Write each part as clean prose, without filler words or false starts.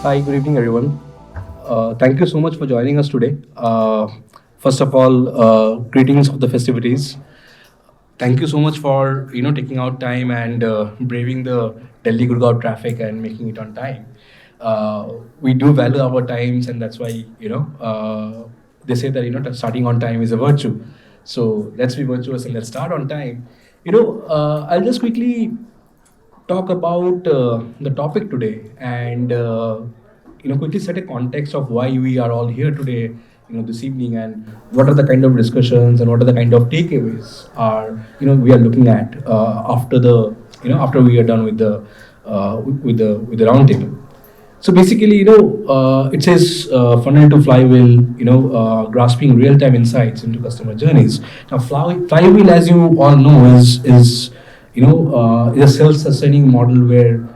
Hi, good evening, everyone. Thank you so much for joining us today. First of all, greetings of the festivities. Thank you so much for taking out time and braving the Delhi Gurgaon traffic and making it on time. We do value our times, and that's why they say that starting on time is a virtue. So let's be virtuous and let's start on time. I'll just quickly talk about the topic today and quickly set a context of why we are all here today, this evening, and what are the kind of discussions and what are the kind of takeaways are we are looking at after the after we are done with the with the roundtable. So basically, it says fundamental flywheel, grasping real-time insights into customer journeys. Now, flywheel, as you all know, is a self-sustaining model where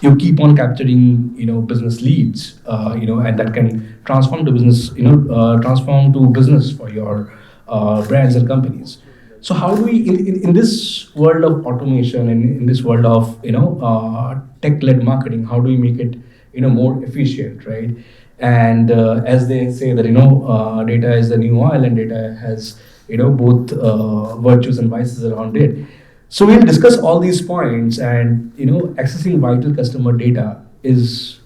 you keep on capturing business leads, and that can transform to business, transform to business for your brands and companies. So how do we in this world of automation and in this world of tech-led marketing, how do we make it more efficient, right? And as they say that data is the new oil, and data has both virtues and vices around it. So we'll discuss all these points, and accessing vital customer data is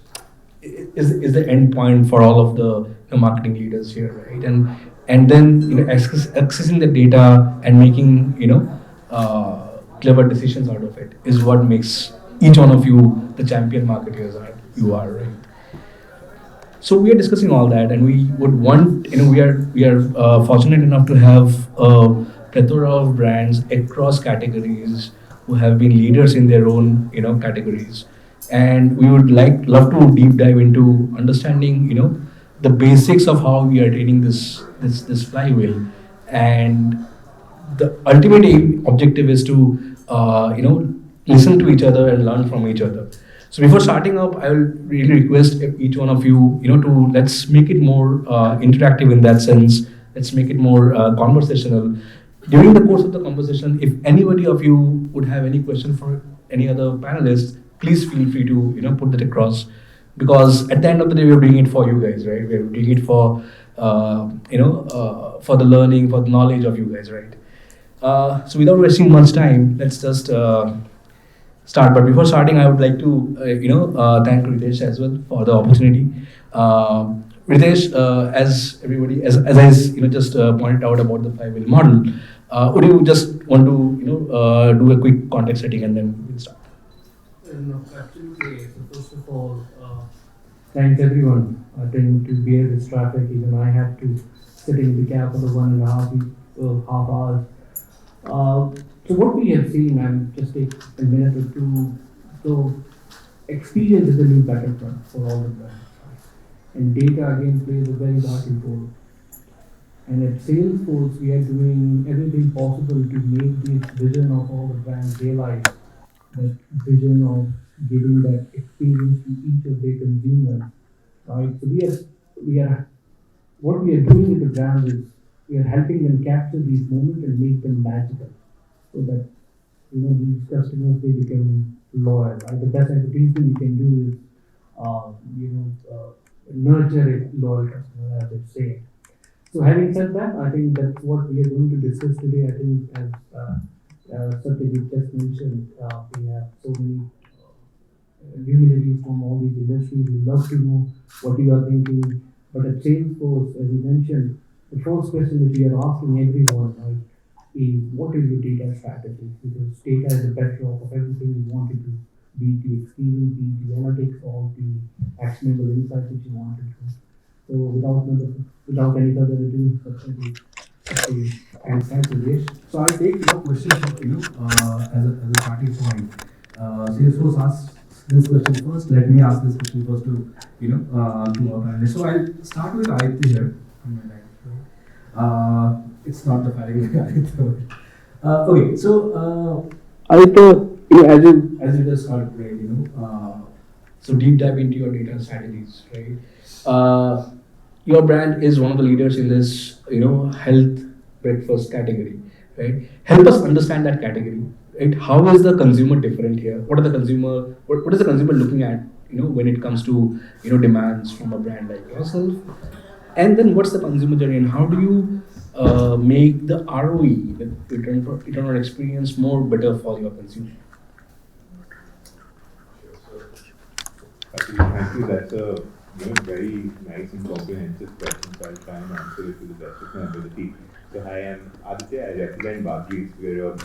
the end point for all of the marketing leaders here, right? And then accessing the data and making clever decisions out of it is what makes each one of you the champion marketers are you are, right? So we are discussing all that, and we would want we are fortunate enough to have a plethora of brands across categories who have been leaders in their own categories, and we would love to deep dive into understanding the basics of how we are training this flywheel, and the ultimate objective is to listen to each other and learn from each other. So before starting up, I will really request each one of you, to let's make it more interactive in that sense. Let's make it more conversational. During the course of the conversation, if anybody of you would have any question for any other panelists, please feel free to put that across, because at the end of the day, we're doing it for you guys, right? We're doing it for the learning, for the knowledge of you guys, right? So without wasting much time, let's just start. But before starting, I would like to thank Ritesh as well for the opportunity. Ritesh, as everybody, as I just pointed out about the flywheel model, would you just want to do a quick context setting and then we'll start? No, absolutely. So first of all, thanks everyone. I think to bear this traffic, even I had to sit in the cab for the 1.5 hours. So what we have seen, and just take a minute or two. So experience is the new battleground for all the brands, and data again plays a very vital role. And at Salesforce, we are doing everything possible to make this vision of all the brands realize that vision of giving that experience to each of their consumers, right? So we are what we are doing with the brands is we are helping them capture these moments and make them magical, so that these customers they become loyal. Right? The best advertisement you can do is nurture a loyal customer, as they say. So having said that, I think that's what we are going to discuss today. I think as Satyajit just mentioned, we have so many luminaries from all these industries. We love to know what you are thinking. But at Salesforce, as you mentioned, the first question that we are asking everyone, right, is what is your data strategy? Because data is the bedrock of everything you want to do, be it the experience, be it the analytics, or the actionable insights that you want to do. So without any further ado, Thanks, Suresh. So I take your question as a starting point. Salesforce asked this question first. Let me ask this question first to our panelists. So I'll start with Aditya here. It's not the firing Aditya. Okay, so Aditya, as you just heard, right, So deep dive into your data strategies, right? Your brand is one of the leaders in this, health breakfast category, right? Help us understand that category, right? How is the consumer different here? What is the consumer looking at when it comes to demands from a brand like yourself. And then what's the consumer journey, and how do you make the ROE, the return on experience, more better for your consumer? Thank you. That's a very nice and comprehensive question. So I'll try and answer it to the best of my ability. So hi, I'm Aditya. I represent Barclays. We're a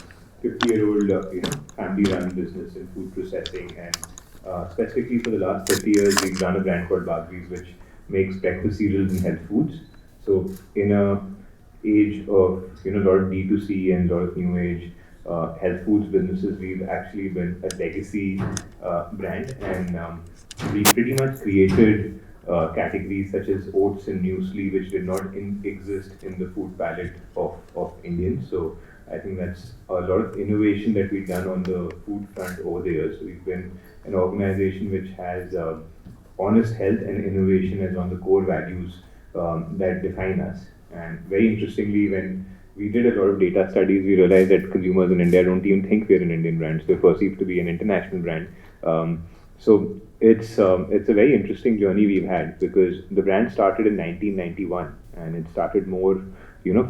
50-year-old family-run business in food processing, and specifically for the last 30 years, we've run a brand called Barclays, which makes breakfast cereals and health foods. So in a age of a lot of D2C and a lot of new age health foods businesses, we've actually been a legacy brand, and we pretty much created categories such as oats and muesli, which did not exist in the food palette of Indians. So I think that's a lot of innovation that we've done on the food front over the years. So we've been an organization which has honest health and innovation as one of the core values that define us. And very interestingly, when we did a lot of data studies, we realized that consumers in India don't even think we're an Indian brand. So we're perceived to be an international brand. So it's a very interesting journey we've had, because the brand started in 1991, and it started more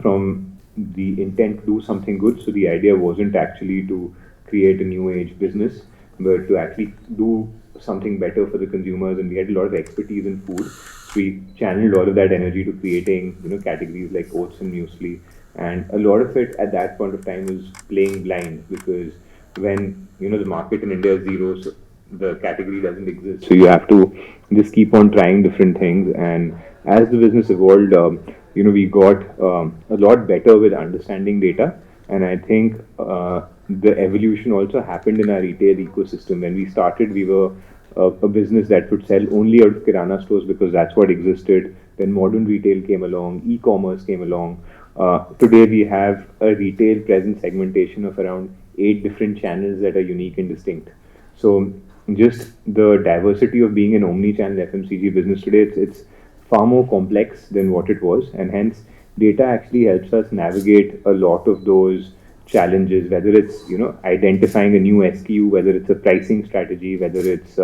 from the intent to do something good. So the idea wasn't actually to create a new age business, but to actually do something better for the consumers. And we had a lot of expertise in food. So we channeled all of that energy to creating categories like oats and muesli. And a lot of it at that point of time was playing blind, because when the market in India is zero, so the category doesn't exist. So you have to just keep on trying different things. And as the business evolved, we got a lot better with understanding data. And I think the evolution also happened in our retail ecosystem. When we started, we were a business that would sell only out of Kirana stores because that's what existed. Then modern retail came along, e-commerce came along. Today we have a retail presence segmentation of around 8 different channels that are unique and distinct. So just the diversity of being an omni-channel FMCG business today, it's far more complex than what it was, and hence data actually helps us navigate a lot of those challenges, whether it's identifying a new SKU, whether it's a pricing strategy, whether it's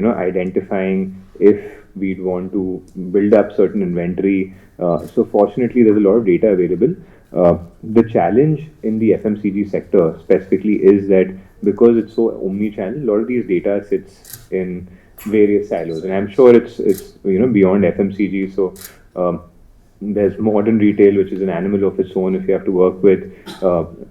identifying if we'd want to build up certain inventory. So fortunately, there's a lot of data available. The challenge in the FMCG sector specifically is that because it's so omni-channel, a lot of these data sits in various silos, and I'm sure it's beyond FMCG. So there's modern retail, which is an animal of its own. If you have to work with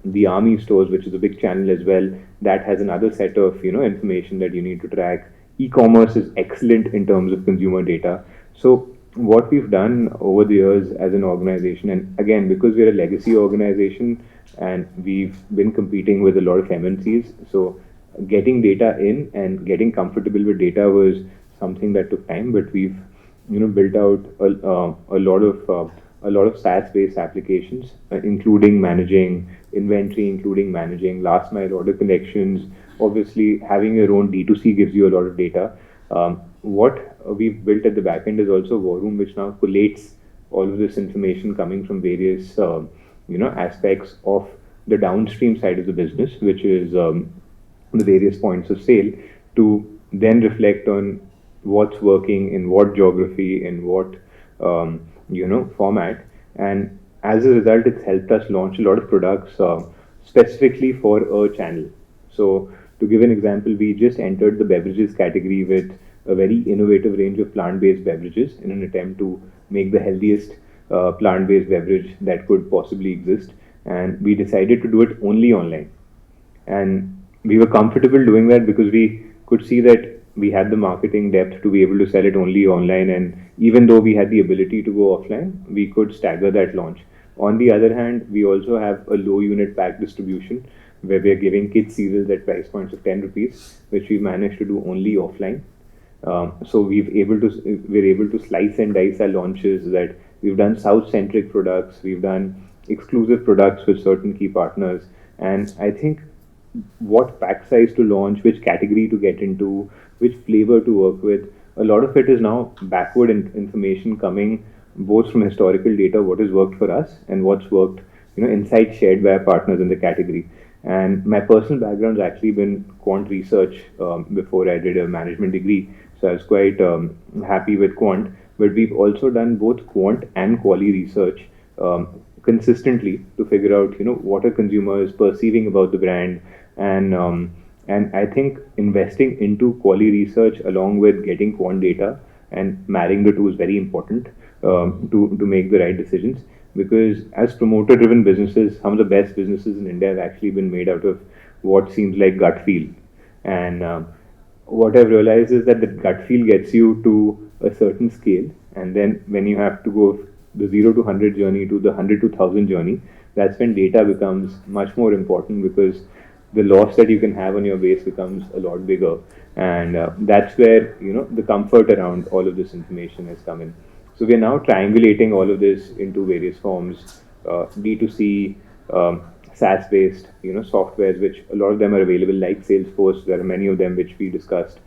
the army stores, which is a big channel as well, that has another set of information that you need to track. E-commerce is excellent in terms of consumer data. So what we've done over the years as an organization, and again, because we're a legacy organization and we've been competing with a lot of MNCs, so getting data in and getting comfortable with data was something that took time. But we've built out a lot of SaaS-based applications, including managing inventory, including managing last mile order collections. Obviously, having your own D2C gives you a lot of data. What we've built at the back end is also a war room, which now collates all of this information coming from various aspects of the downstream side of the business, which is the various points of sale, to then reflect on what's working in what geography, in what format. And as a result, it's helped us launch a lot of products specifically for a channel. So to give an example, we just entered the beverages category with a very innovative range of plant-based beverages in an attempt to make the healthiest plant-based beverage that could possibly exist. And we decided to do it only online. And we were comfortable doing that because we could see that we had the marketing depth to be able to sell it only online. And even though we had the ability to go offline, we could stagger that launch. On the other hand, we also have a low unit pack distribution where we're giving kids cereals at price points of 10 rupees, which we managed to do only offline. So we're able to slice and dice our launches. That we've done South-centric products, we've done exclusive products with certain key partners, and I think what pack size to launch, which category to get into, which flavor to work with, a lot of it is now backward information coming both from historical data, what has worked for us and what's worked, insights shared by our partners in the category. And my personal background's actually been quant research before I did a management degree, so I was quite happy with quant. But we've also done both quant and quali research consistently to figure out, what are consumers perceiving about the brand, and I think investing into quali research along with getting quant data and marrying the two is very important to make the right decisions. Because as promoter driven businesses, some of the best businesses in India have actually been made out of what seems like gut feel. And what I've realized is that the gut feel gets you to a certain scale, and then when you have to go the 0 to 100 journey to the 100 to 1000 journey, that's when data becomes much more important, because the loss that you can have on your base becomes a lot bigger, and that's where the comfort around all of this information has come in. So we are now triangulating all of this into various forms, D2C, SaaS-based, softwares, which a lot of them are available, like Salesforce. There are many of them which we discussed,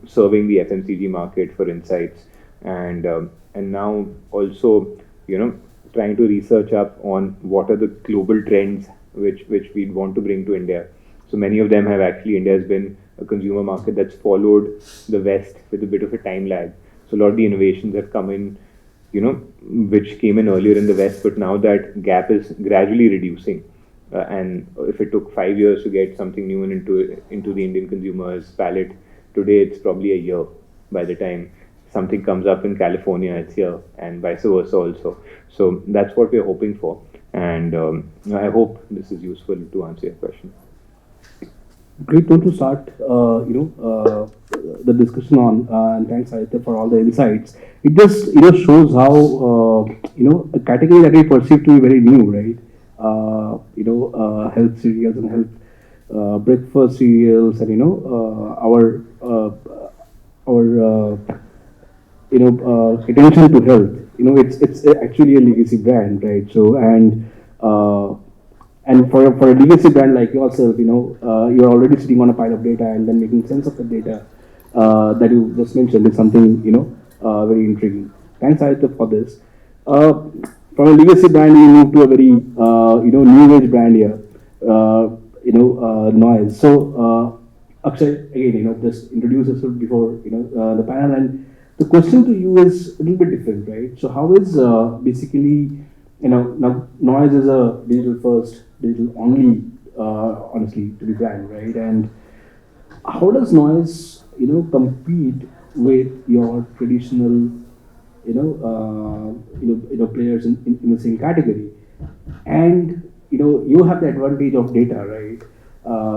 serving the FMCG market for insights, and now also, trying to research up on what are the global trends which we'd want to bring to India. So many of them have actually, India has been a consumer market that's followed the West with a bit of a time lag. So a lot of the innovations have come in, which came in earlier in the West, but now that gap is gradually reducing. And if it took 5 years to get something new into the Indian consumer's palate, today it's probably a year by the time something comes up in California, it's here, and vice versa also. So that's what we're hoping for, and I hope this is useful to answer your question. Great one to start, the discussion on, and thanks Aditya for all the insights. It just shows how a category that we perceive to be very new, right? Health cereals and health breakfast cereals, and our attention to health. It's actually a legacy brand, right? So and for a legacy brand like yourself, you're already sitting on a pile of data and then making sense of the data that you just mentioned is something very intriguing. Thanks, Aditya, for this. From a legacy brand, we move to a very new age brand here. Noise. So Akshay, again, just introduce yourself before the panel, and the question to you is a little bit different, right? So how is basically now Noise is a digital first, digital only, honestly, to be brand, right? And how does Noise compete with your traditional players in the same category? And you have the advantage of data, right?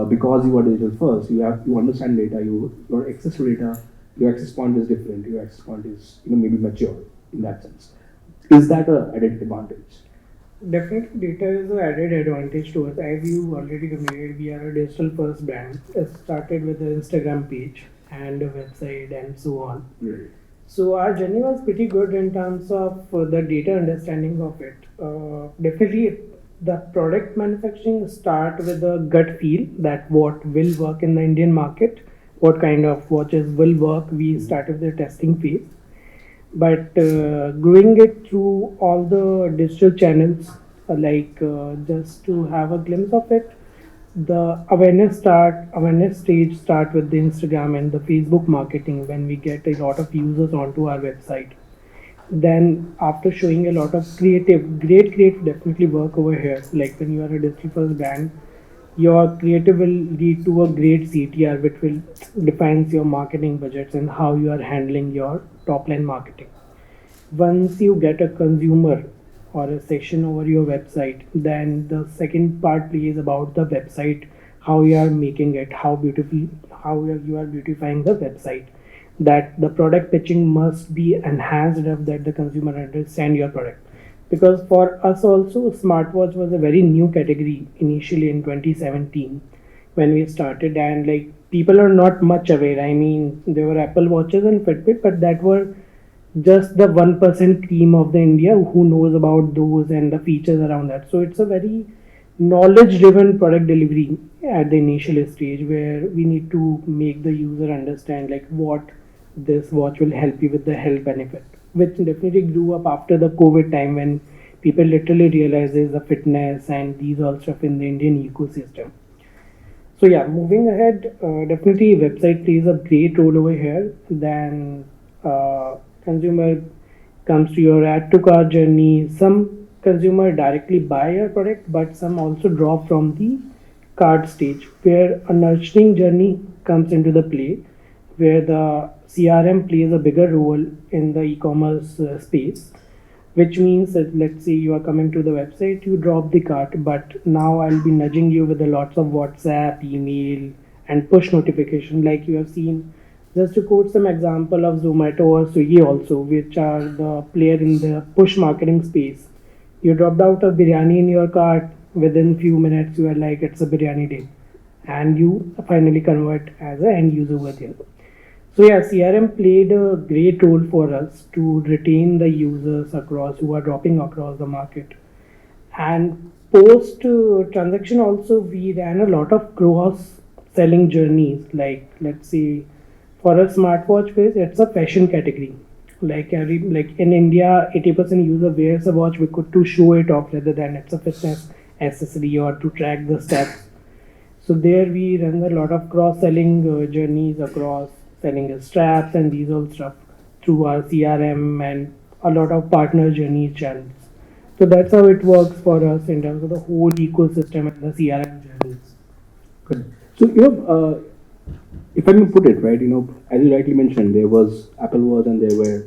Because you are digital first, you understand data, your access to data, your access point is different, your access point is maybe mature in that sense. Is that an added advantage? Definitely, data is an added advantage to us. As you already communicated, we are a digital first brand. It started with an Instagram page and a website and so on. Right. So our journey was pretty good in terms of the data understanding of it. Definitely, the product manufacturing start with a gut feel that what will work in the Indian market, what kind of watches will work. We started the testing phase. But growing it through all the digital channels, just to have a glimpse of it, the awareness stage start with the Instagram and the Facebook marketing when we get a lot of users onto our website. Then after showing a lot of great creative definitely work over here. Like when you are a digital first brand, your creative will lead to a great CTR, which will defines your marketing budgets and how you are handling your top line marketing. Once you get a consumer or a session over your website, then the second part plays about the website, how you are making it, how you are beautifying the website. That the product pitching must be enhanced enough that the consumer understand your product. Because for us also, smartwatch was a very new category initially in 2017 when we started, and like people are not much aware. I mean, there were Apple watches and Fitbit, but that were just the 1% cream of the India who knows about those and the features around that. So it's a very knowledge driven product delivery at the initial stage, where we need to make the user understand like what this watch will help you with the health benefit, which definitely grew up after the COVID time when people literally realized there's a fitness and these all stuff in the Indian ecosystem. So yeah, moving ahead, definitely website plays a great role over here. Then consumer comes to your add to cart journey. Some consumer directly buy your product, but some also drop from the cart stage, where a nurturing journey comes into the play, where the CRM plays a bigger role in the e-commerce space, which means that let's say you are coming to the website, you drop the cart, but now I'll be nudging you with a lots of WhatsApp, email, and push notification like you have seen. Just to quote some example of Zomato or Swiggy also, which are the player in the push marketing space. You dropped out a biryani in your cart, within few minutes you are like it's a biryani day, and you finally convert as an end user over there. So yeah, CRM played a great role for us to retain the users across who are dropping across the market. And post transaction also, we ran a lot of cross selling journeys. Like let's say for a smartwatch base, it's a fashion category. Like in India, 80% user wears a watch because to show it off rather than it's a fitness accessory or to track the steps. So there we run a lot of cross-selling journeys across selling straps and these all stuff through our CRM and a lot of partner journey channels. So that's how it works for us in terms of the whole ecosystem and the CRM journeys. Good. So, if I may put it right, as you rightly mentioned, there was Apple Watch and there were,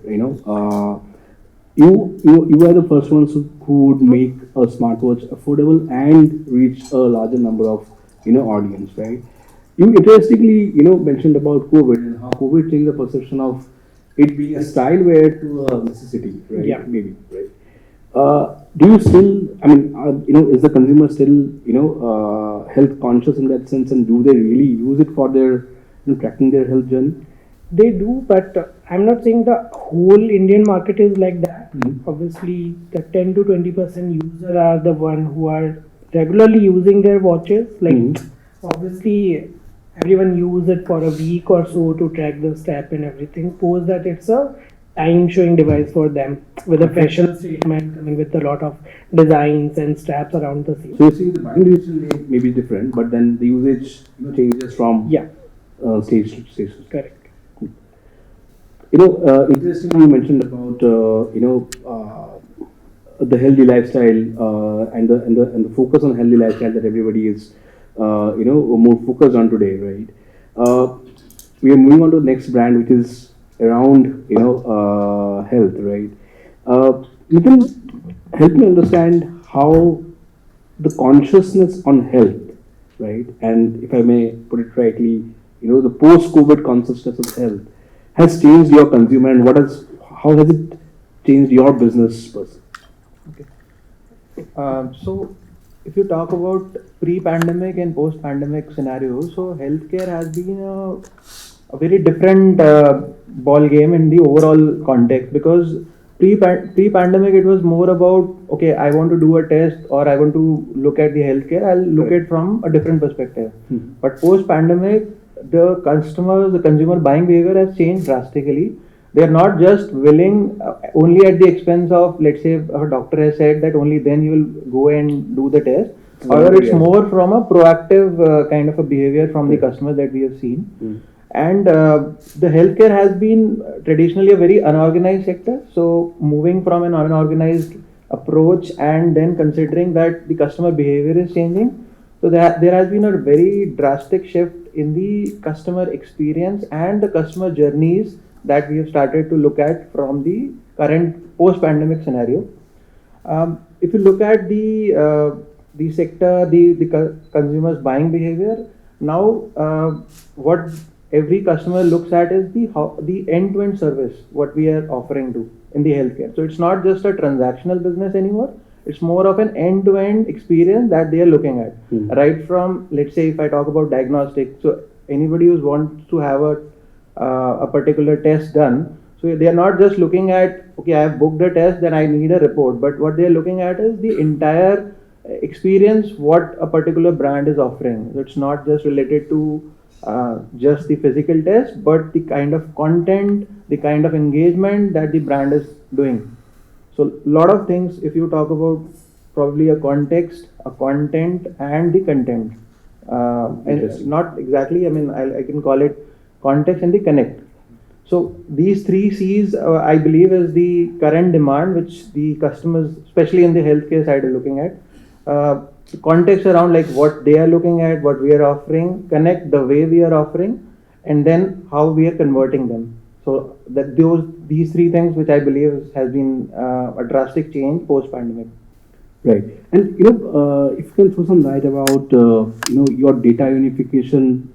you were the first ones who would make a smartwatch affordable and reach a larger number of, audience, right? You interestingly, mentioned about COVID and how COVID changed the perception of it being a style wear to a necessity, right? Yeah. Maybe, right? Do you still, is the consumer still, health conscious in that sense, and do they really use it for their, tracking their health journey? They do, but I'm not saying the whole Indian market is like that. Obviously, the 10 to 20% user are the one who are regularly using their watches. Like obviously, everyone use it for a week or so to track the step and everything. Post that it's a time showing device for them with a fashion statement coming with a lot of designs and straps around the same. So you're saying the buying decision may be different, but then the usage changes from stage to stage. Correct. Interestingly, you mentioned about the healthy lifestyle and the focus on healthy lifestyle that everybody is more focused on today, right? We are moving on to the next brand, which is around health, right? You can help me understand how the consciousness on health, right? And if I may put it rightly, the post-COVID consciousness of health has changed your consumer, and how has it changed your business person? So, if you talk about pre-pandemic and post-pandemic scenarios, so healthcare has been a very different ball game in the overall context, because pre-pandemic it was more about, okay, I want to do a test or I want to look at the healthcare, I'll look at from a different perspective. But post-pandemic, the consumer buying behavior has changed drastically. They are not just willing only at the expense of, let's say, a doctor has said that only then you will go and do the test. However, it's more from a proactive kind of a behavior from the customer that we have seen. And the healthcare has been traditionally a very unorganized sector. So moving from an unorganized approach and then considering that the customer behavior is changing, so there has been a very drastic shift in the customer experience and the customer journeys that we have started to look at from the current post-pandemic scenario. If you look at the sector, the consumers' buying behavior, now what every customer looks at is the end-to-end service what we are offering to in the healthcare. So it's not just a transactional business anymore. It's more of an end-to-end experience that they are looking at. Right from, let's say, if I talk about diagnostics, so anybody who wants to have a particular test done, so they are not just looking at, okay, I have booked a test, then I need a report. But what they are looking at is the entire experience what a particular brand is offering. So it's not just related to just the physical test, but the kind of content, the kind of engagement that the brand is doing. So a lot of things, if you talk about probably a context, a content and the content, and not exactly, I mean, I can call it context and the connect. So these three C's, I believe, is the current demand which the customers, especially in the healthcare side, are looking at. Context around like what they are looking at, what we are offering, connect the way we are offering, and then how we are converting them. So that these three things, which I believe has been a drastic change post pandemic. Right. And if you can throw some light about your data unification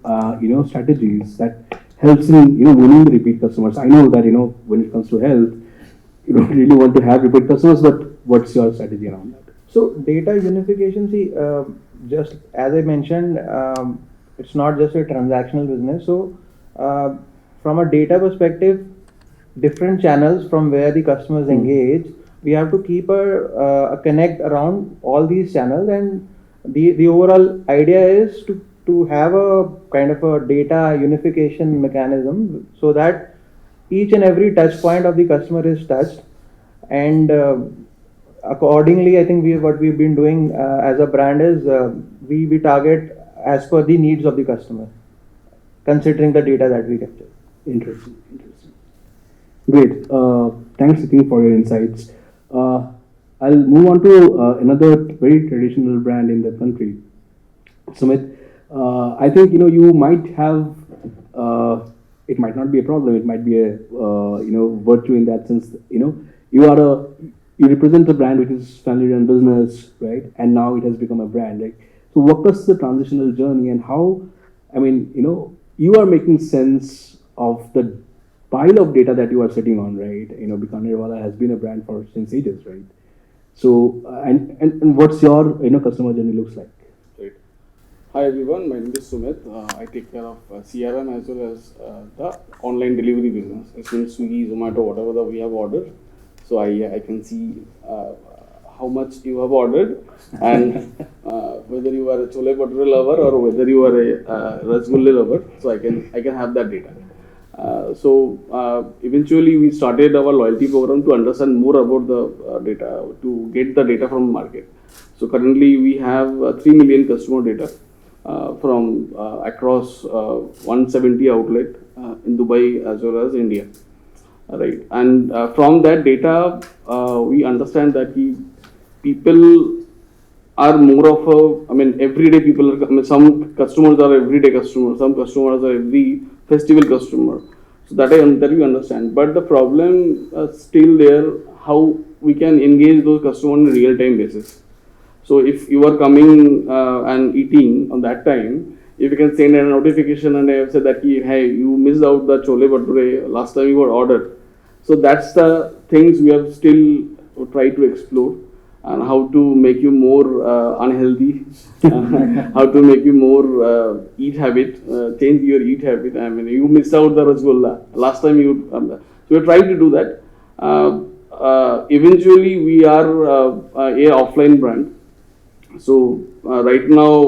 strategies that helps in winning the repeat customers. I know that when it comes to health, you don't really want to have repeat customers, but what's your strategy around that? So data unification, see, just as I mentioned, it's not just a transactional business. So from a data perspective, different channels from where the customers engage, we have to keep a connect around all these channels, and the overall idea is to have a kind of a data unification mechanism so that each and every touch point of the customer is touched, and accordingly, I think what we've been doing as a brand is we target as per the needs of the customer, considering the data that we capture. Interesting. Great. Thanks, Nitin, for your insights. I'll move on to another very traditional brand in the country, Sumit. I think you might have. It might not be a problem. It might be a virtue in that sense. You represent a brand which is family-run business, right? And now it has become a brand. Like, so walk us through the transitional journey and how. I mean, you are making sense of the pile of data that you are sitting on, right? Bikanerwala has been a brand for since ages, right? So, and what's your customer journey looks like? Right. Hi everyone, my name is Sumit. I take care of CRM as well as the online delivery business. It means Swiggy, Zomato, whatever that we have ordered. So I can see how much you have ordered, and whether you are a chole bhature lover or whether you are a rasgulle lover. So I can have that data. So eventually we started our loyalty program to understand more about the data, to get the data from the market. So currently we have 3 million customer data from across 170 outlets in Dubai as well as India. Right, and from that data, we understand that people are more of a, I mean, everyday people are, I mean, some customers are everyday customers, some customers are every festival customer. So that we understand. But the problem still there, how we can engage those customers on a real-time basis. So if you are coming and eating on that time, if you can send a notification and I have said that, hey, you missed out the chole bhature last time you got ordered. So that's the things we have still tried to explore, and how to make you more unhealthy, how to make you more eat habit, change your eat habit. I mean, you missed out the rasgulla last time you. So we're trying to do that. Eventually, we are a offline brand. So right now,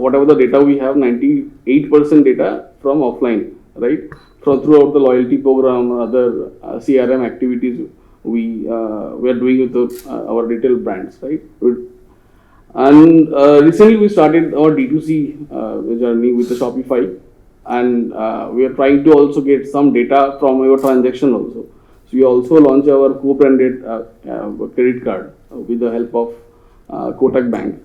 whatever the data we have, 98% data from offline, right? From throughout the loyalty program or other CRM activities we are doing with our retail brands, right? And recently we started our D2C journey with the Shopify, and we are trying to also get some data from our transaction also. So we also launched our co-branded credit card with the help of Kotak Bank.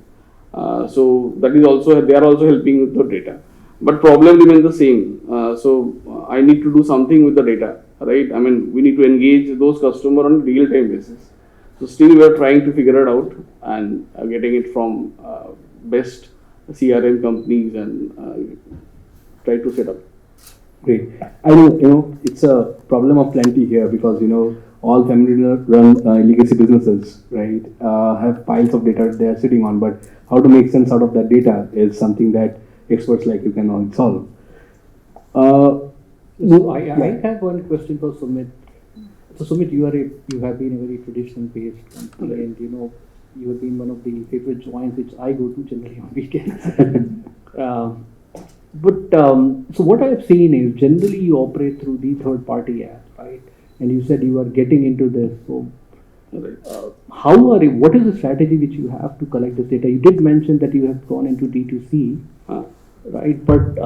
So that is also, they are also helping with the data. But problem remains the same. So I need to do something with the data, right? I mean, we need to engage those customers on a real-time basis. So still we are trying to figure it out and getting it from best CRM companies and try to set up. Great. I know, it's a problem of plenty here because, all family-run legacy businesses, right, have piles of data they are sitting on, but how to make sense out of that data is something that experts like you can only solve. So I have one question for Sumit. So Sumit, you have been a very traditional-based company, and you have been one of the favorite joints which I go to generally on weekends. So what I have seen is generally you operate through the third-party apps, right? And you said you are getting into this. So Right. What is the strategy which you have to collect this data? You did mention that you have gone into D2C, right? But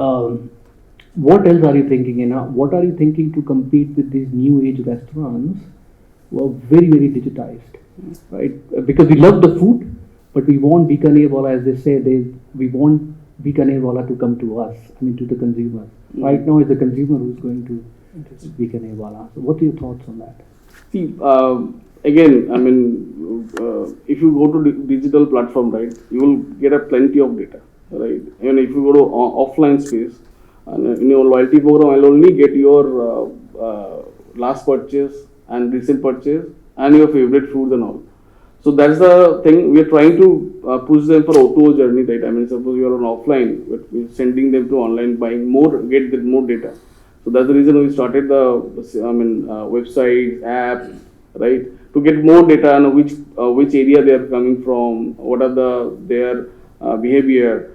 what else are you thinking? What are you thinking to compete with these new age restaurants who are very, very digitized, right? Because we love the food, but we want Bikaner wala, as they say, we want Bikaner wala to come to us, I mean to the consumer. Right now it's the consumer who's going to Bikaner wala. So what are your thoughts on that? See, again, I mean, if you go to digital platform, right, you will get a plenty of data, right? And if you go to offline space, and in your loyalty program, I'll only get your last purchase and recent purchase and your favorite foods and all. So that's the thing we are trying to push them for O2O journey, right? I mean, suppose you are on offline, but we're sending them to online, buying more, get more data. So that's the reason we started the, website, app, right? To get more data on which area they are coming from, what are their behavior.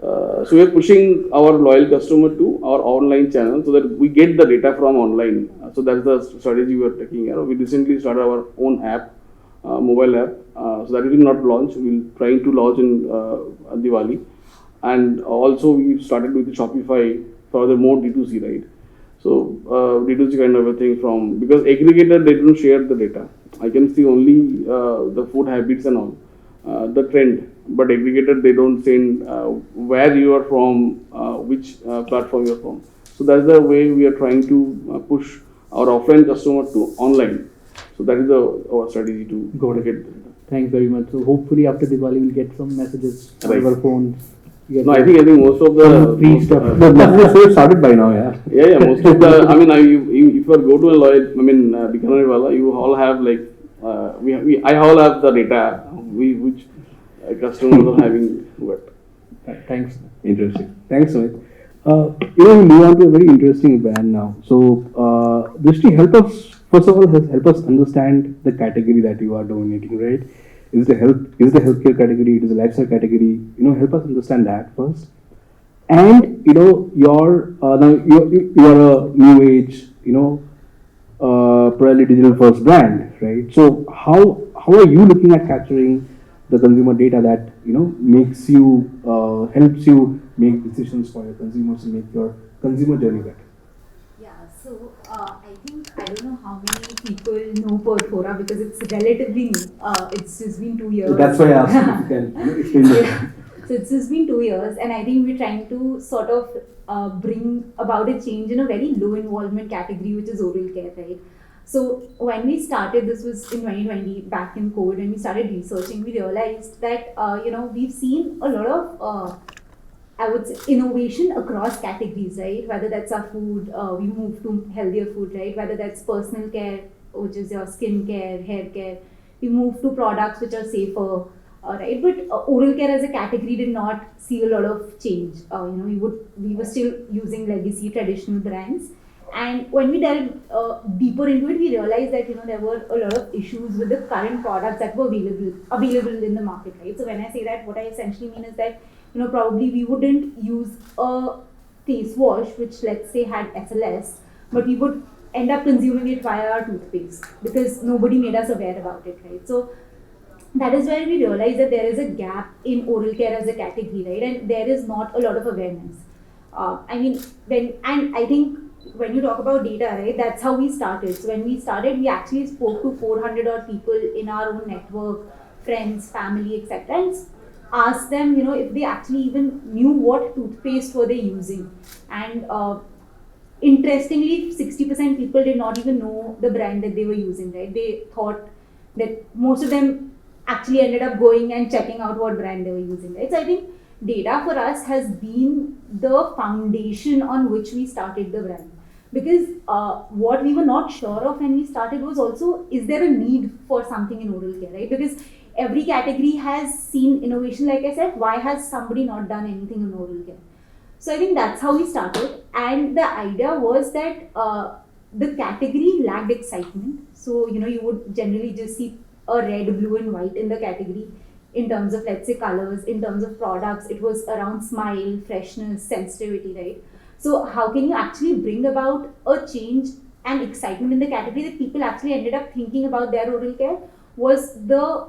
So we are pushing our loyal customer to our online channel so that we get the data from online. So that's the strategy we are taking. We recently started our own app, mobile app. So that will not launch. We're trying to launch in Diwali, and also we started with Shopify for the more D2C, right? So D2C kind of a thing from, because aggregator they don't share the data. I can see only the food habits and all, the trend. But aggregator they don't send where you are from, which platform you are from. So that's the way we are trying to push our offline customer to online. So that is our strategy to Got get it. the data. Thanks very much. So hopefully after Diwali we'll get some messages Right. on our phones. No, I think most of the some free stuff. The messages have started by now, yeah. Yeah, most of the. I mean, if you go to a lawyer, I mean, Bikaner wala, you all have like, I all have the data which customers are having what. Thanks. Interesting. Thanks, Sumit. We move on to a very interesting brand now. So, Drishti, help us, first of all, help us understand the category that you are dominating, right? Is the healthcare category, it is the lifestyle category, help us understand that first. And, you're a new age, probably digital first brand, right? So, how are you looking at capturing the consumer data that makes you helps you make decisions for your consumers and make your consumer journey better? Yeah, so I think I don't know how many people know Perfora because it's relatively new. It's just been 2 years. So that's why I asked if you can explain that. So it's just been 2 years, and I think we're trying to sort of bring about a change in a very low involvement category, which is oral care, right? So when we started, this was in 2020, back in COVID, when we started researching, we realized that we've seen a lot of I would say innovation across categories, right? Whether that's our food, we move to healthier food, right? Whether that's personal care, which is your skin care, hair care, we move to products which are safer, right? But oral care as a category did not see a lot of change. We were still using legacy traditional brands. And when we delved deeper into it, we realized that there were a lot of issues with the current products that were available in the market, right? So when I say that, what I essentially mean is that probably we wouldn't use a face wash which, let's say, had SLS, but we would end up consuming it via our toothpaste because nobody made us aware about it, right? So that is where we realize that there is a gap in oral care as a category, right? And there is not a lot of awareness. I think when you talk about data, right, that's how we started. So when we started, we actually spoke to 400 odd people in our own network, friends, family, etc., and asked them, if they actually even knew what toothpaste were they using. And interestingly, 60% people did not even know the brand that they were using, right? They thought that most of them actually ended up going and checking out what brand they were using, right? So I think data for us has been the foundation on which we started the brand. Because what we were not sure of when we started was also, is there a need for something in oral care, right? Because every category has seen innovation, like I said. Why has somebody not done anything in oral care? So I think that's how we started. And the idea was that the category lacked excitement. So, you would generally just see a red, blue and white in the category in terms of, let's say, colors, in terms of products. It was around smile, freshness, sensitivity, right? So how can you actually bring about a change and excitement in the category that people actually ended up thinking about their oral care was the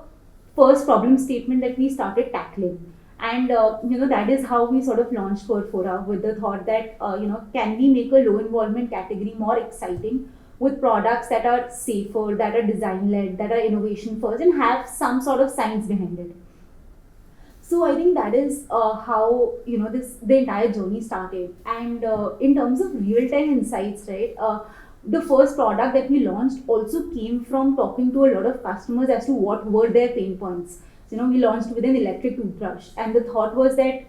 first problem statement that we started tackling. And that is how we sort of launched Perfora, with the thought that can we make a low involvement category more exciting with products that are safer, that are design led, that are innovation first, and have some sort of science behind it. So I think that is how the entire journey started. And in terms of real time insights, right? The first product that we launched also came from talking to a lot of customers as to what were their pain points. So, we launched with an electric toothbrush, and the thought was that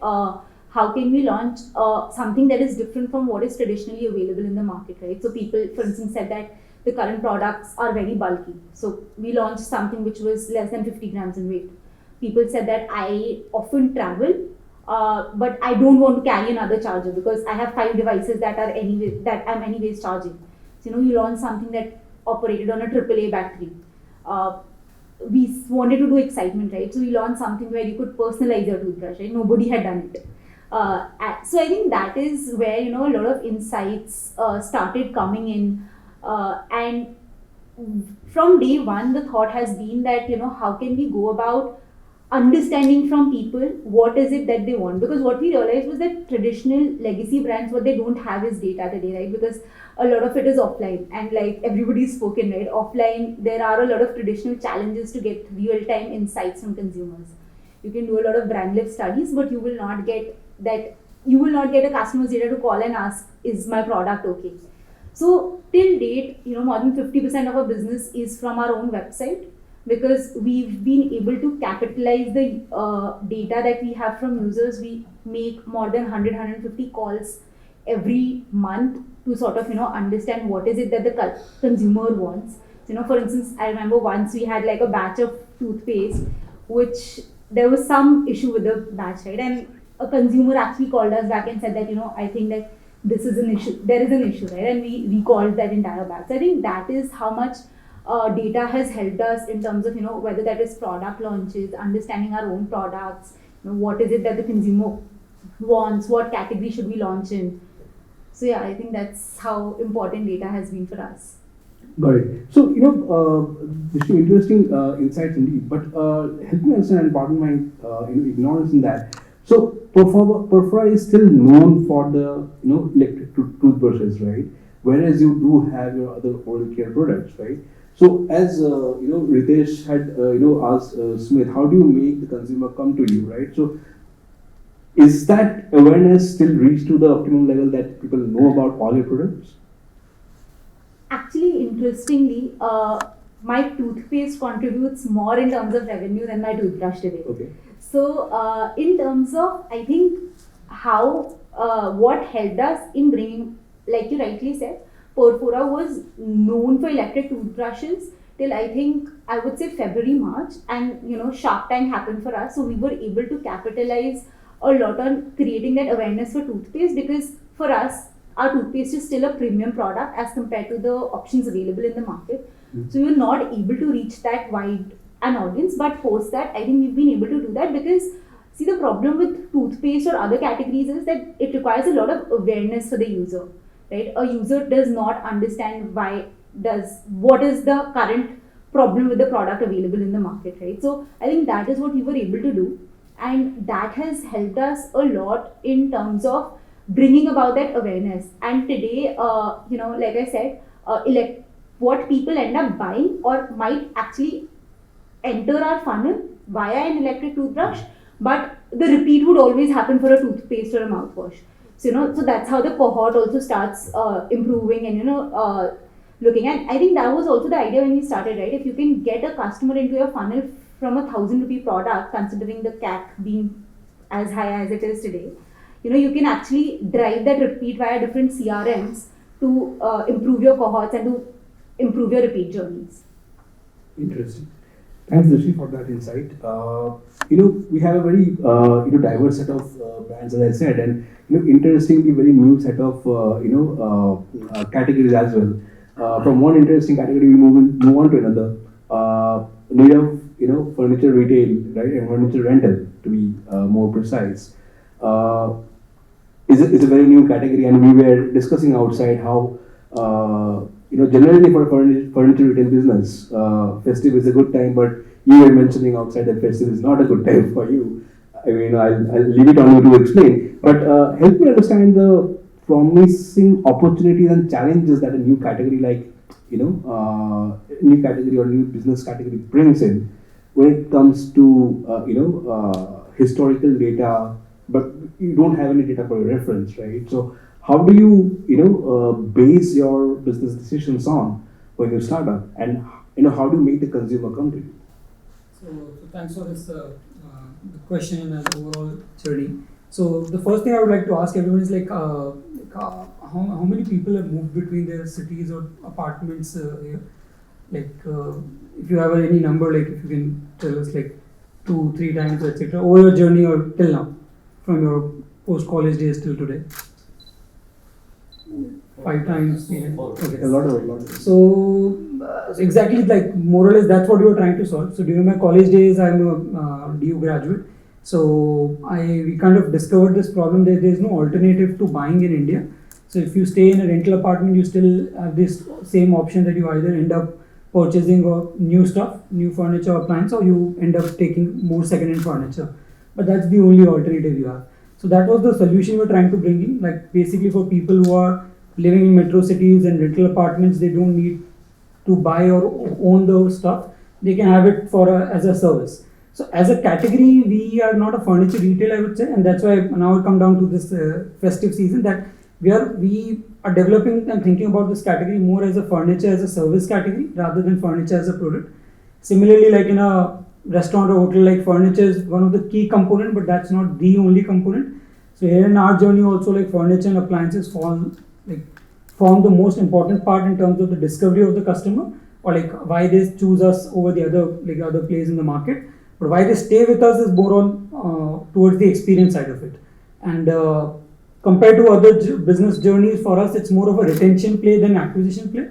how can we launch something that is different from what is traditionally available in the market, right? So people, for instance, said that the current products are very bulky. So we launched something which was less than 50 grams in weight. People said that I often travel, but I don't want to carry another charger because I have 5 devices that I'm anyways charging. So you launch something that operated on a AAA battery. We wanted to do excitement, right? So we launched something where you could personalize your toothbrush, right? Nobody had done it. So I think that is where a lot of insights started coming in, and from day one the thought has been that how can we go about understanding from people what is it that they want, because what we realized was that traditional legacy brands, what they don't have is data today, right? Because a lot of it is offline, and like everybody's spoken, right, offline there are a lot of traditional challenges to get real-time insights from consumers. You can do a lot of brand lift studies, but you will not get a customer's data to call and ask, is my product okay? So till date, more than 50% of our business is from our own website, because we've been able to capitalize the data that we have from users. We make more than 100-150 calls every month to sort of understand what is it that the consumer wants. For instance, I remember once we had like a batch of toothpaste, which there was some issue with the batch, right? And a consumer actually called us back and said that I think that this is an issue, there is an issue, right? And we recalled that entire batch. So I think that is how much data has helped us in terms of whether that is product launches, understanding our own products, what is it that the consumer wants, what category should we launch in. So yeah, I think that's how important data has been for us. Got it. So, this is interesting insights indeed, but help me understand and pardon my ignorance in that. So, Perfora is still known for the electric toothbrushes, right? Whereas you do have your other oral care products, right? So, as Ritesh had asked Smith, how do you make the consumer come to you, right? So, is that awareness still reached to the optimum level that people know about all your products? Actually, interestingly, my toothpaste contributes more in terms of revenue than my toothbrush today. Okay. So, in terms of, I think, how what helped us in bringing, like you rightly said, Perfora was known for electric toothbrushes till I would say February, March, and Shark Tank happened for us, so we were able to capitalize a lot on creating that awareness for toothpaste, because for us, our toothpaste is still a premium product as compared to the options available in the market. Mm-hmm. So we were not able to reach that wide an audience, but post that, I think we've been able to do that, because see, the problem with toothpaste or other categories is that it requires a lot of awareness for the user, right? A user does not understand what is the current problem with the product available in the market, right? So I think that is what we were able to do, and that has helped us a lot in terms of bringing about that awareness. And today, like I said, what people end up buying or might actually enter our funnel via an electric toothbrush, but the repeat would always happen for a toothpaste or a mouthwash. So so that's how the cohort also starts improving and looking at. I think that was also the idea when we started, right? If you can get a customer into your funnel from a 1,000 rupee product, considering the CAC being as high as it is today, you can actually drive that repeat via different CRMs to improve your cohorts and to improve your repeat journeys. Interesting. Thanks, Rishi, for that insight. We have a very diverse set of brands, as I said, and interestingly, very new set of categories as well. From one interesting category, we move on to another. Need of furniture retail, right, and furniture rental, to be more precise. It's a very new category, and we were discussing outside how generally for furniture retail business, festive is a good time, but you were mentioning outside that festive is not a good time for you. I mean, I'll leave it on you to explain, but help me understand the promising opportunities and challenges that a new category like, new category or new business category brings in when it comes to, historical data, but you don't have any data for reference, right? So how do you, base your business decisions on when you start up, and how do you make the consumer come to you? So thanks for this question and overall journey. So the first thing I would like to ask everyone is how many people have moved between their cities or apartments here? If you have any number, if you can tell us 2-3 times, etc. over your journey or till now, from your post-college days till today. 5 times. Yeah. Okay. A lot. So exactly more or less that's what we were trying to solve. So during my college days, I'm a DU graduate. So we kind of discovered this problem that there is no alternative to buying in India. So if you stay in a rental apartment, you still have this same option that you either end up purchasing new stuff, new furniture or appliance, or you end up taking more second-hand furniture. But that's the only alternative you have. So that was the solution we were trying to bring in. Basically for people who are living in metro cities and rental apartments, they don't need to buy or own the stuff. They can have it as a service. So as a category, we are not a furniture retail, I would say, and that's why now I come down to this festive season that we are developing and thinking about this category more as a furniture as a service category rather than furniture as a product. Similarly, in a restaurant or hotel, furniture is one of the key component, but that's not the only component. So here in our journey also, furniture and appliances form the most important part in terms of the discovery of the customer, or why they choose us over the other players in the market. But why they stay with us is more on towards the experience side of it. And compared to other business journeys, for us it's more of a retention play than acquisition play.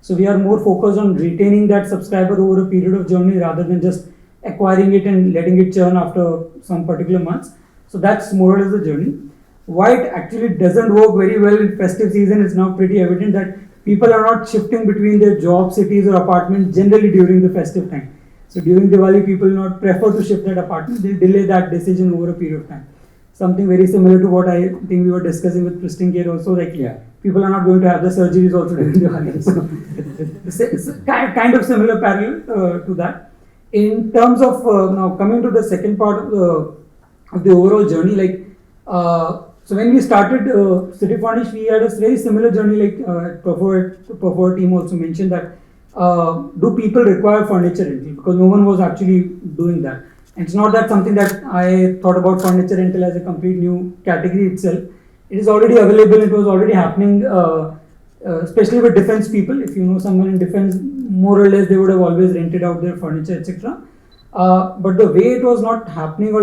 So we are more focused on retaining that subscriber over a period of journey rather than just acquiring it and letting it churn after some particular months. So that's more or less the journey. Why it actually doesn't work very well in festive season is now pretty evident that people are not shifting between their job, cities or apartments generally during the festive time. So during Diwali, people not prefer to shift that apartment, they delay that decision over a period of time. Something very similar to what I think we were discussing with Pristine Care also, people are not going to have the surgeries also during Diwali. So it's kind of similar parallel to that. In terms of now coming to the second part of the overall journey, so when we started City Furnish, we had a very similar journey. Preferred team also mentioned that do people require furniture rental, because no one was actually doing that. And it's not that something that I thought about furniture rental as a complete new category itself. It is already available. It was already happening, especially with defense people. If you know someone in defense, more or less they would have always rented out their furniture, etc. But the way it was not happening, or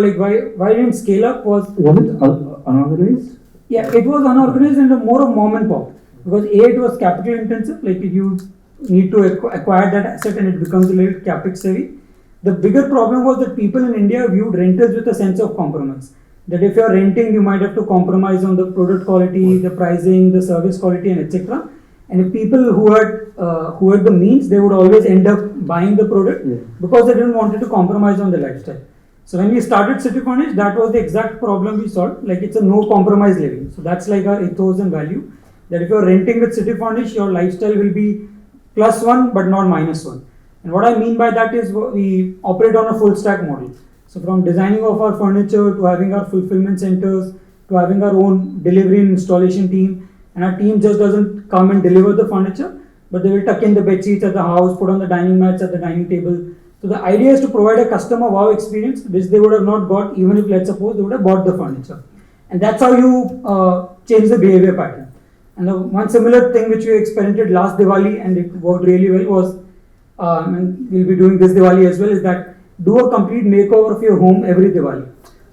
why didn't scale up was it unorganized? Yeah, it was unorganized and more of mom and pop, because it was capital intensive. You need to acquire that asset and it becomes a little capex heavy. The bigger problem was that people in India viewed renters with a sense of compromise. That if you are renting, you might have to compromise on the product quality, the pricing, the service quality, and etc. And if people who had the means, they would always end up buying the product because they didn't want to compromise on the lifestyle. So when we started City Furnish, that was the exact problem we solved. It's a no compromise living. So that's our ethos and value. That if you are renting with City Furnish, your lifestyle will be +1 but not -1. And what I mean by that is we operate on a full stack model. So from designing of our furniture to having our fulfillment centers to having our own delivery and installation team, and our team just doesn't come and deliver the furniture, but they will tuck in the bed sheets at the house, put on the dining mats at the dining table. So the idea is to provide a customer wow experience which they would have not got even if, let's suppose, they would have bought the furniture. And that's how you change the behavior pattern. And the one similar thing which we experimented last Diwali and it worked really well was, and we'll be doing this Diwali as well, is that do a complete makeover of your home every Diwali.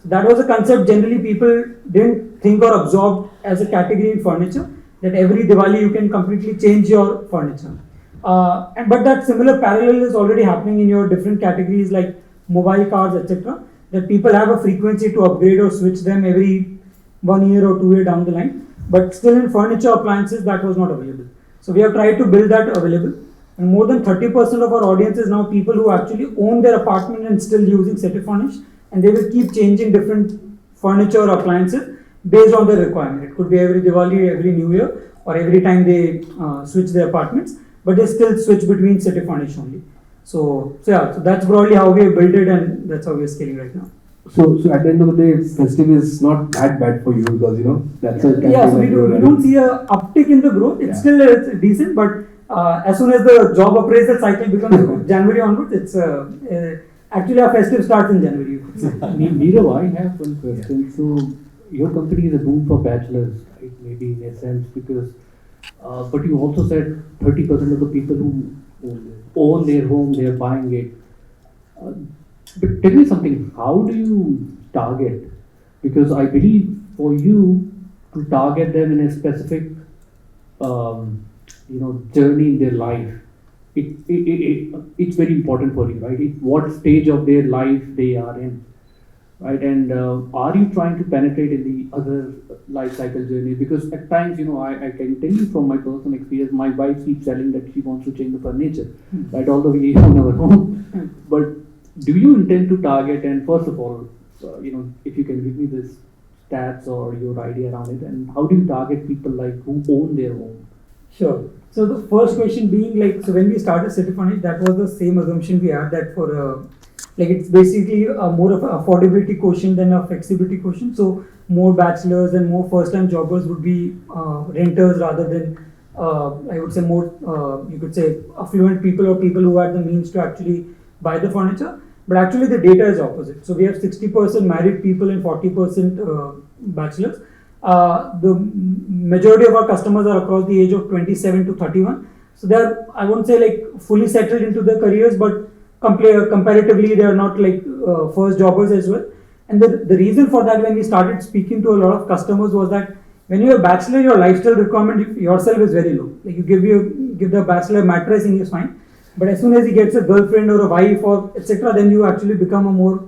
So that was a concept generally people didn't think or absorb as a category in furniture, that every Diwali you can completely change your furniture. But that similar parallel is already happening in your different categories like mobile cars, etc. That people have a frequency to upgrade or switch them every 1 year or 2 years down the line. But still in furniture appliances that was not available. So we have tried to build that available. And more than 30% of our audience is now people who actually own their apartment and still using City Furnish, and they will keep changing different furniture or appliances based on their requirement. It could be every Diwali, every New Year, or every time they switch their apartments, but they still switch between City Furnish only. So that's broadly how we have built it, and that's how we are scaling right now. So at the end of the day, festive is not that bad for you because that's a campaign. Yeah, so we don't see a uptick in the growth. It's still it's decent, but as soon as the job appraisal cycle becomes January onwards, it's actually our festive starts in January. Nirav, I have one question. So your company is a boom for bachelors, right? Maybe in a sense because, but you also said 30% of the people who own their home, they are buying it. But tell me something, how do you target? Because I believe for you to target them in a specific, journey in their life, it's very important for you, right? What stage of their life they are in, right? And are you trying to penetrate in the other life cycle journey? Because at times, I can tell you from my personal experience, my wife keeps telling that she wants to change the furniture, right? Although we own our home, but do you intend to target? And first of all, if you can give me this stats or your idea around it, and how do you target people like who own their home? Sure. So the first question being so when we started City Furnish, that was the same assumption we had that for it's basically more of an affordability quotient than a flexibility quotient. So more bachelors and more first-time jobbers would be renters rather than I would say more you could say affluent people or people who had the means to actually buy the furniture. But actually the data is opposite. So we have 60% married people and 40% bachelors. The majority of our customers are across the age of 27 to 31. So they are, I won't say fully settled into their careers, but comparatively they are not first jobbers as well. And the reason for that, when we started speaking to a lot of customers, was that when you're a bachelor, your lifestyle requirement yourself is very low. You give the bachelor a mattress and he's fine. But as soon as he gets a girlfriend or a wife or etc., then you actually become a more,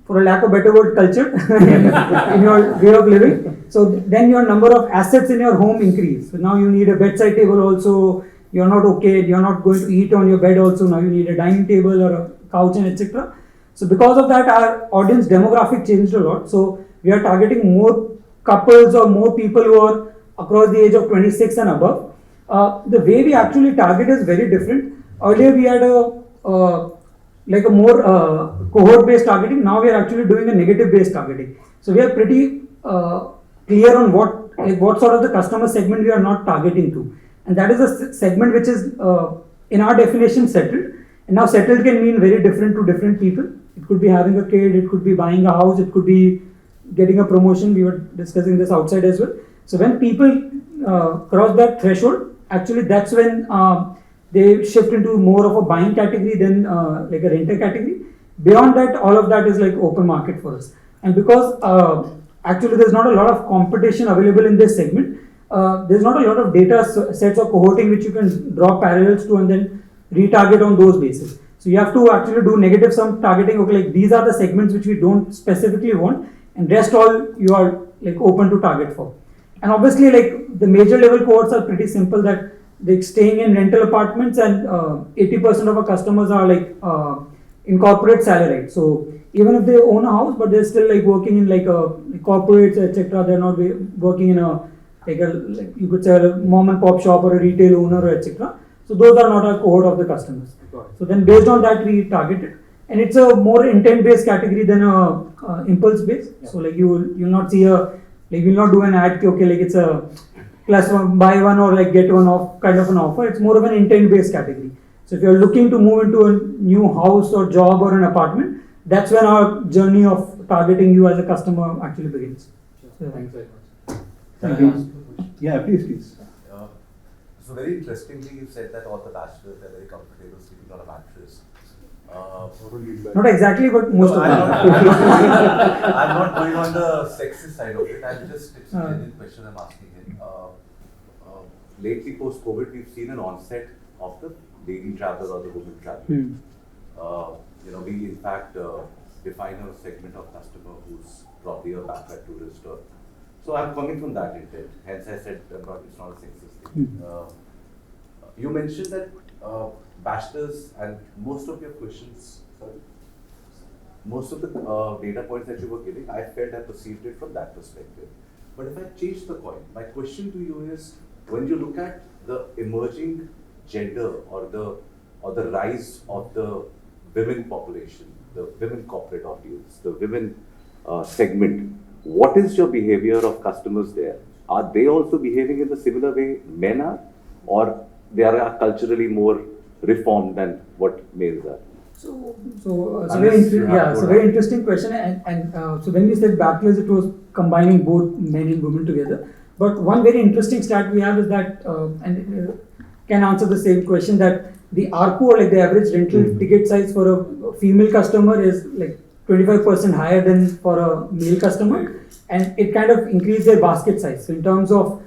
for a lack of better word, cultured in your way of living. So then your number of assets in your home increase. So now you need a bedside table also. You're not okay. You're not going to eat on your bed also. Now you need a dining table or a couch and etc. So because of that, our audience demographic changed a lot. So we are targeting more couples or more people who are across the age of 26 and above. The way we actually target is very different. Earlier we had a more cohort-based targeting. Now we are actually doing a negative-based targeting. So we are pretty clear on what sort of the customer segment we are not targeting to, and that is a segment which is in our definition settled. And now settled can mean very different to different people. It could be having a kid, it could be buying a house, it could be getting a promotion. We were discussing this outside as well. So when people cross that threshold, actually that's when they shift into more of a buying category than a renter category. Beyond that, all of that is open market for us. And because actually there's not a lot of competition available in this segment, there's not a lot of data sets or cohorting which you can draw parallels to and then retarget on those bases. So you have to actually do negative sum targeting. Okay, these are the segments which we don't specifically want, and rest all you are open to target for. And obviously the major level cohorts are pretty simple, that they're staying in rental apartments, and 80% of our customers are in corporate salary. So even if they own a house, but they're still working in corporates, etc. They're not working in a you could say a mom and pop shop or a retail owner or etc. So those are not a cohort of the customers. So then based on that we target it, and it's a more intent based category than a impulse based. So you'll not see we'll not do an ad it's a plus one buy one or get one off kind of an offer. It's more of an intent based category. So if you're looking to move into a new house or job or an apartment, that's when our journey of targeting you as a customer actually begins. So, thanks very much. Thank you. Yeah, please. So very interestingly, you said that all the bachelors are very comfortable sleeping on a mattress. Not exactly, but most of them. I'm not going on the sexist side of it. It's a genuine question I'm asking him. Lately, post-COVID, we've seen an onset of the lady traveler or the woman traveler. We in fact define a segment of customer who's probably a backpack tourist. So I'm coming from that intent. Hence, I said it's not a sexist thing. you mentioned that bachelors and most of your questions, sorry, most of the data points that you were giving, I felt I perceived it from that perspective. But if I change the coin, my question to you is, when you look at the emerging gender or the rise of the women population, the women corporate audience, the women segment, what is your behavior of customers there? Are they also behaving in the similar way men are, or they are culturally more reformed than what males are? Very interesting question. So when we said bachelors, it was combining both men and women together. But one very interesting stat we have is that, can answer the same question, that the ARPU, or like the average rental ticket size for a female customer, is like 25% higher than for a male customer, and it kind of increased their basket size. So in terms of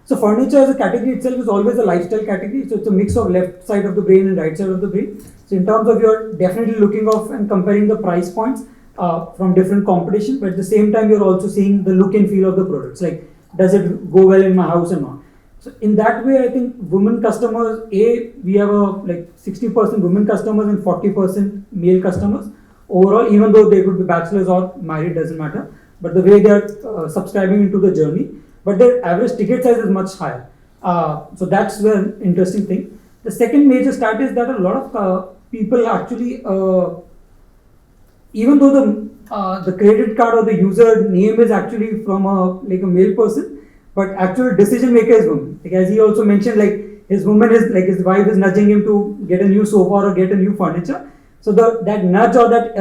so furniture as a category itself is always a lifestyle category. So it's a mix of left side of the brain and right side of the brain. So in terms of, you're definitely looking off and comparing the price points from different competition, but at the same time you're also seeing the look and feel of the products. Like, does it go well in my house or not? So in that way, I think women customers, we have like 60% women customers and 40% male customers overall, even though they could be bachelors or married, doesn't matter. But the way they are subscribing into the journey, but their average ticket size is much higher. So that's the interesting thing. The second major stat is that a lot of people actually, even though the credit card or the user name is actually from a male person, but actual decision maker is woman. Like, as he also mentioned, like his woman is like, his wife is nudging him to get a new sofa or get a new furniture. So that nudge, or that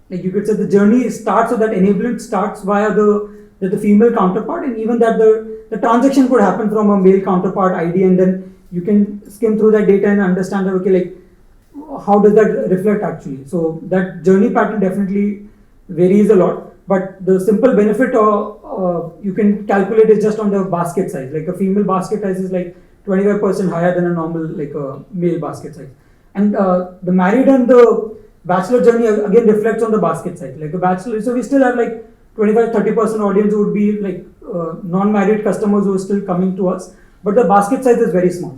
like you could say, the journey starts, or that enablement starts via the female counterpart, and even that the transaction could happen from a male counterpart ID, and then you can skim through that data and understand that, okay, like how does that reflect actually. So that journey pattern definitely varies a lot, but the simple benefit you can calculate is just on the basket size. Like a female basket size is like 25% higher than a normal, like a male basket size. And the married and the bachelor journey again reflects on the basket size. Like a bachelor, so we still have like 25-30% audience who would be like non-married customers who are still coming to us, but the basket size is very small.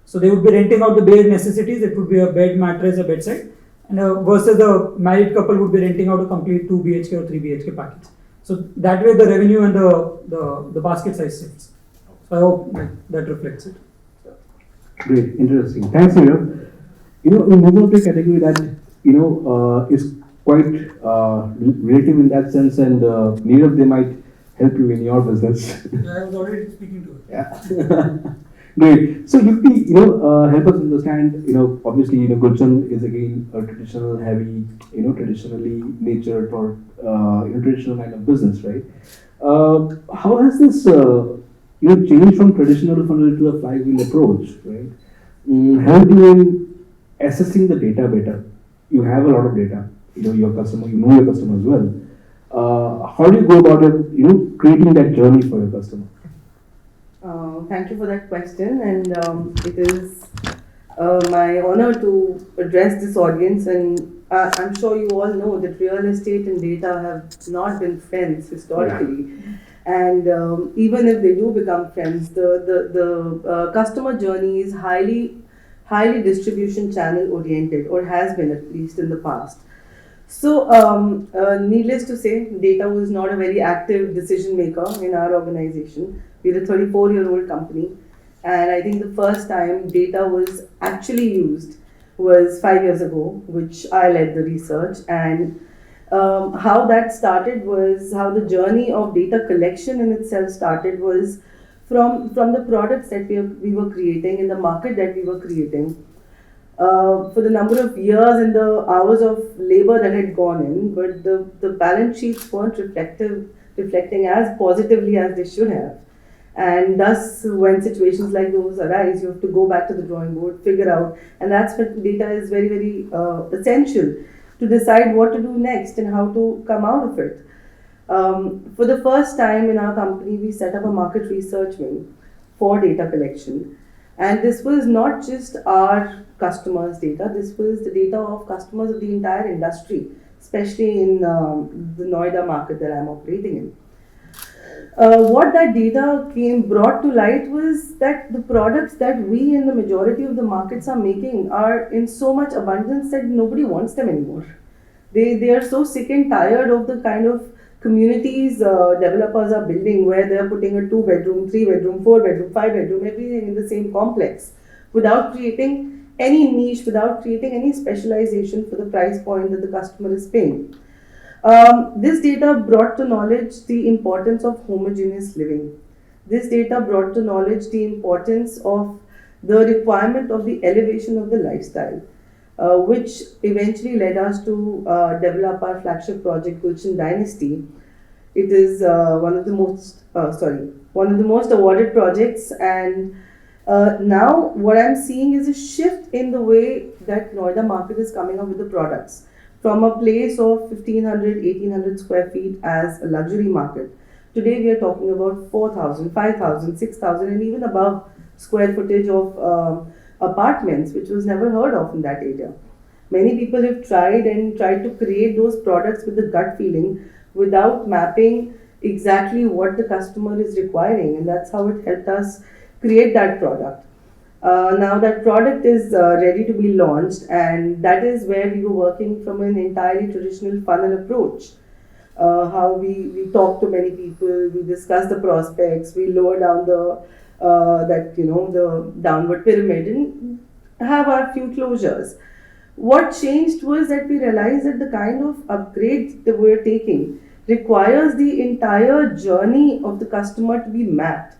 So they would be renting out the bare necessities. It would be a bed, mattress, a bedside, and versus a married couple would be renting out a complete 2 BHK or 3 BHK package. So that way the revenue and the basket size shifts. So I hope that reflects it. Great, interesting. Thanks, Nirav. In moving to a category that is quite relative in that sense, and Nirav, they might help you in your business. I was already speaking to it. Yeah. Great. So Yukti, help us understand. Obviously, Gulshan is again a traditional heavy, traditionally natured or traditional kind of business, right? How has this changed from traditional funnel to a flywheel approach, right? Help you in assessing the data better. You have a lot of data. Your customer, your customer as well. How do you go about it? Creating that journey for your customer. Thank you for that question, and it is my honor to address this audience. And I'm sure you all know that real estate and data have not been friends historically. And even if they do become friends, the customer journey is highly distribution channel oriented, or has been at least in the past. So, needless to say, data was not a very active decision maker in our organization. We're a 34-year-old company, and I think the first time data was actually used was 5 years ago, which I led the research. And how that started was, how the journey of data collection in itself started was from the products that we were creating in the market that we were creating. For the number of years and the hours of labor that had gone in, but the balance sheets weren't reflecting as positively as they should have. And thus, when situations like those arise, you have to go back to the drawing board, figure out, and that's when data is very, very essential to decide what to do next and how to come out of it. For the first time in our company, we set up a market research wing for data collection. And this was not just our customers' data, this was the data of customers of the entire industry, especially in the Noida market that I'm operating in. What that data brought to light was that the products that we in the majority of the markets are making are in so much abundance that nobody wants them anymore. They are so sick and tired of the kind of communities developers are building, where they are putting a 2 bedroom, 3 bedroom, 4 bedroom, 5 bedroom, everything in the same complex, without creating any niche, without creating any specialization for the price point that the customer is paying. This data brought to knowledge the importance of homogeneous living. This data brought to knowledge the importance of the requirement of the elevation of the lifestyle, which eventually led us to develop our flagship project, Gulshan Dynasty. It is one of the most awarded projects, and now what I'm seeing is a shift in the way that Noida market is coming up with the products. From a place of 1500, 1800 square feet as a luxury market, today we are talking about 4000, 5000, 6000, and even above square footage of apartments, which was never heard of in that area. Many people have tried to create those products with the gut feeling without mapping exactly what the customer is requiring, and that's how it helped us create that product. Now that product is ready to be launched, and that is where we were working from an entirely traditional funnel approach. How we talk to many people, we discuss the prospects, we lower down the downward pyramid and have our few closures. What changed was that we realized that the kind of upgrade that we're taking requires the entire journey of the customer to be mapped.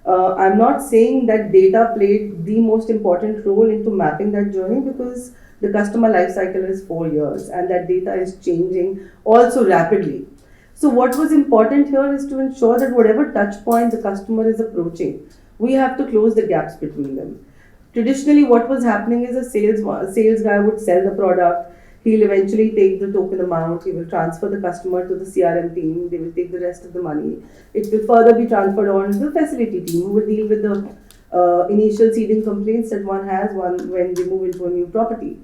I'm not saying that data played the most important role into mapping that journey, because the customer life cycle is 4 years and that data is changing also rapidly. So what was important here is to ensure that whatever touch point the customer is approaching, we have to close the gaps between them. Traditionally, what was happening is a sales guy would sell the product. He'll eventually take the token amount. He will transfer the customer to the CRM team. They will take the rest of the money. It will further be transferred on to the facility team, who will deal with the initial seeding complaints that one has when they move into a new property.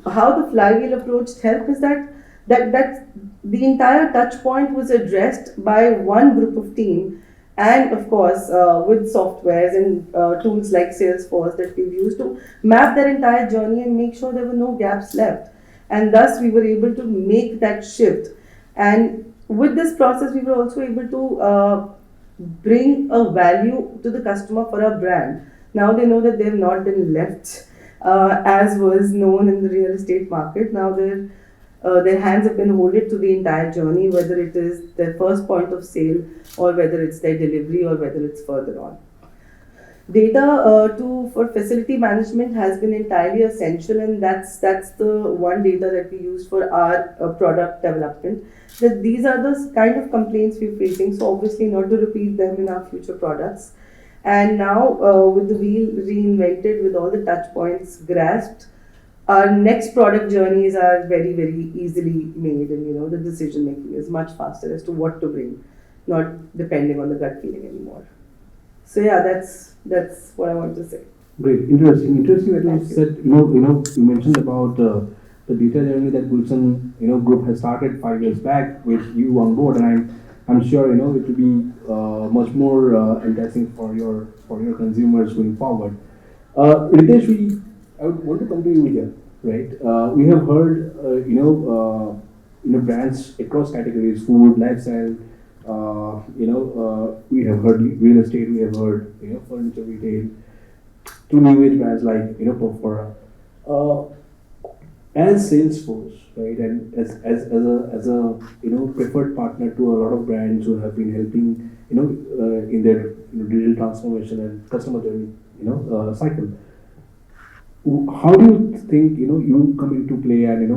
How the flywheel approach helped is that the entire touch point was addressed by one group of team, and of course with softwares and tools like Salesforce that we've used to map their entire journey and make sure there were no gaps left, and thus we were able to make that shift. And with this process, we were also able to bring a value to the customer for our brand. Now they know that they've not been left as was known in the real estate market. Now their hands have been holded to the entire journey, whether it is their first point of sale or whether it's their delivery or whether it's further on. Data for facility management has been entirely essential, and that's the one data that we use for our product development. That these are the kind of complaints we're facing, so obviously not to repeat them in our future products. And now with the wheel reinvented, with all the touch points grasped, our next product journeys are very, very easily made, and the decision making is much faster as to what to bring, not depending on the gut feeling anymore. So yeah, that's what I want to say. Great, interesting that you said. You mentioned about the data journey that Gulshan group has started 5 years back with you on board, and I'm sure it will be much more enticing for your consumers going forward. Ritesh, I would want to come to you here, right? We have heard brands across categories, food, lifestyle. We have heard real estate, we have heard furniture retail, to new age brands like Perfora. As Salesforce, right, and as a preferred partner to a lot of brands who have been helping in their digital transformation and customer journey cycle. How do you think you come into play and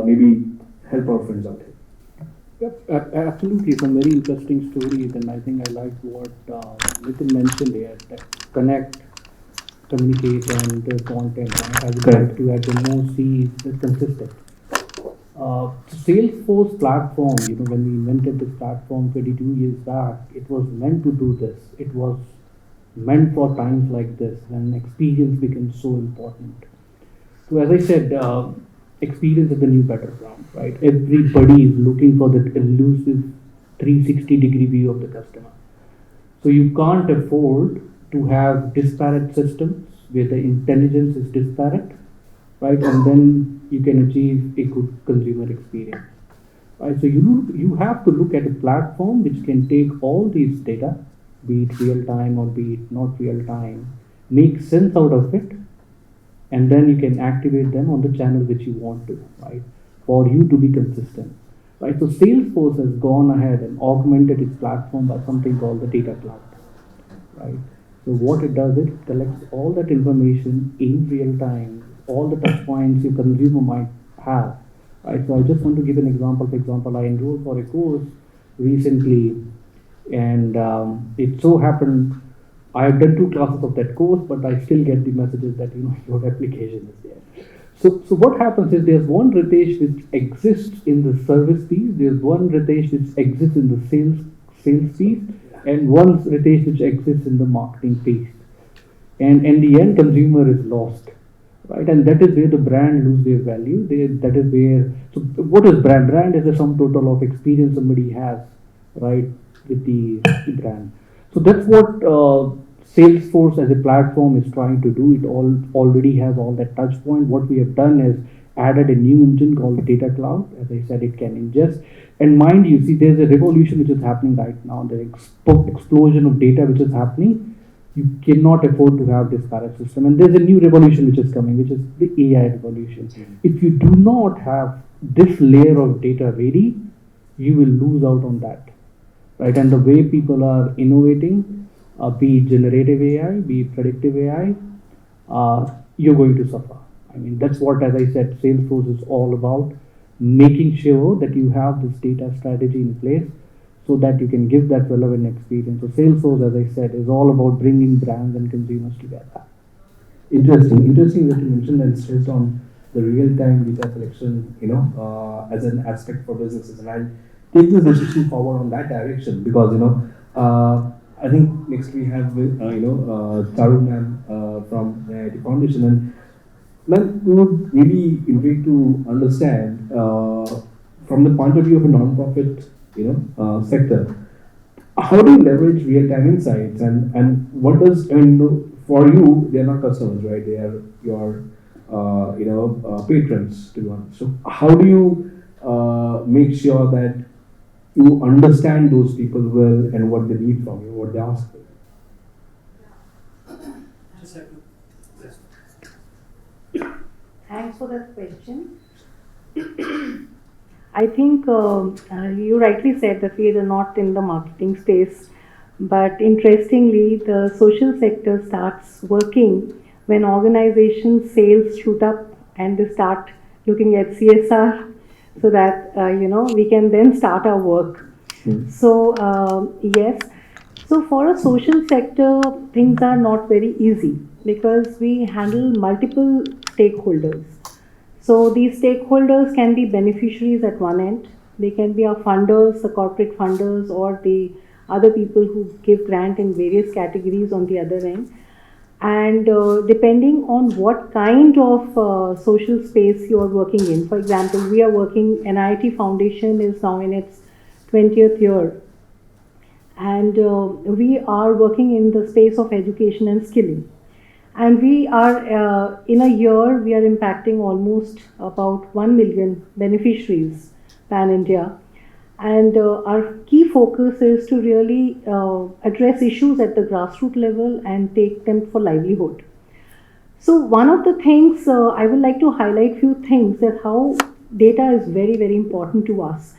maybe help our friends out here? Yep, absolutely. Some very interesting stories, and I think I like what Nitin mentioned here, that connect, communicate, and content. Right? I would like to add the more C is consistent. Salesforce platform, when we invented this platform 22 years back, it was meant to do this. It was meant for times like this when experience becomes so important. So as I said, experience is the new battleground, right? Everybody is looking for that elusive 360-degree view of the customer. So you can't afford to have disparate systems where the intelligence is disparate, right? And then you can achieve a good consumer experience. Right, so you have to look at a platform which can take all these data, be it real time or be it not real time, make sense out of it, and then you can activate them on the channel which you want to, right? For you to be consistent, right? So Salesforce has gone ahead and augmented its platform by something called the data cloud, right? So what it does, it collects all that information in real time, all the touch points your consumer might have. Right, so I just want to give an example. For example, I enrolled for a course recently, and it so happened I have done 2 classes of that course, but I still get the messages that your application is there. So what happens is there's one Ritesh which exists in the service piece, there's one Ritesh which exists in the sales piece, and one Ritesh which exists in the marketing piece, and the end consumer is lost. Right, and that is where the brand lose their value. That is where. So, what is brand? Brand is the sum total of experience somebody has, right, with the brand. So that's what Salesforce as a platform is trying to do. It already has all that touch point. What we have done is added a new engine called Data Cloud. As I said, it can ingest. And mind you, see, there's a revolution which is happening right now. The explosion of data which is happening. You cannot afford to have disparate system, and there's a new revolution which is coming, which is the AI revolution. If you do not have this layer of data ready, you will lose out on that, right? And the way people are innovating, be it generative AI, be it predictive AI, you're going to suffer. I mean, that's what, as I said, Salesforce is all about, making sure that you have this data strategy in place, so that you can give that relevant experience. So Salesforce, as I said, is all about bringing brands and consumers together. Interesting that you mentioned and stressed on the real-time data collection, as an aspect for businesses. And I'll take this decision forward on that direction because, I think next we have, Charu ma'am from the IT Foundation. And ma'am, we would really intrigued to understand from the point of view of a non-profit sector, how do you leverage real-time insights and what does, for you, they are not customers, right? They are your patrons, to be honest. So how do you make sure that you understand those people well and what they need from you, what they ask for? Thanks for that question. I think you rightly said that we are not in the marketing space, but interestingly, the social sector starts working when organizations' sales shoot up and they start looking at CSR, so that we can then start our work. So yes, so for a social sector, things are not very easy because we handle multiple stakeholders. So these stakeholders can be beneficiaries at one end, they can be our funders, the corporate funders, or the other people who give grant in various categories on the other end. And depending on what kind of social space you are working in. For example, we are working, NIT Foundation is now in its 20th year. And we are working in the space of education and skilling. And we are, in a year, we are impacting almost about 1 million beneficiaries pan-India. And our key focus is to really address issues at the grassroots level and take them for livelihood. So one of the things, I would like to highlight few things that how data is very, very important to us.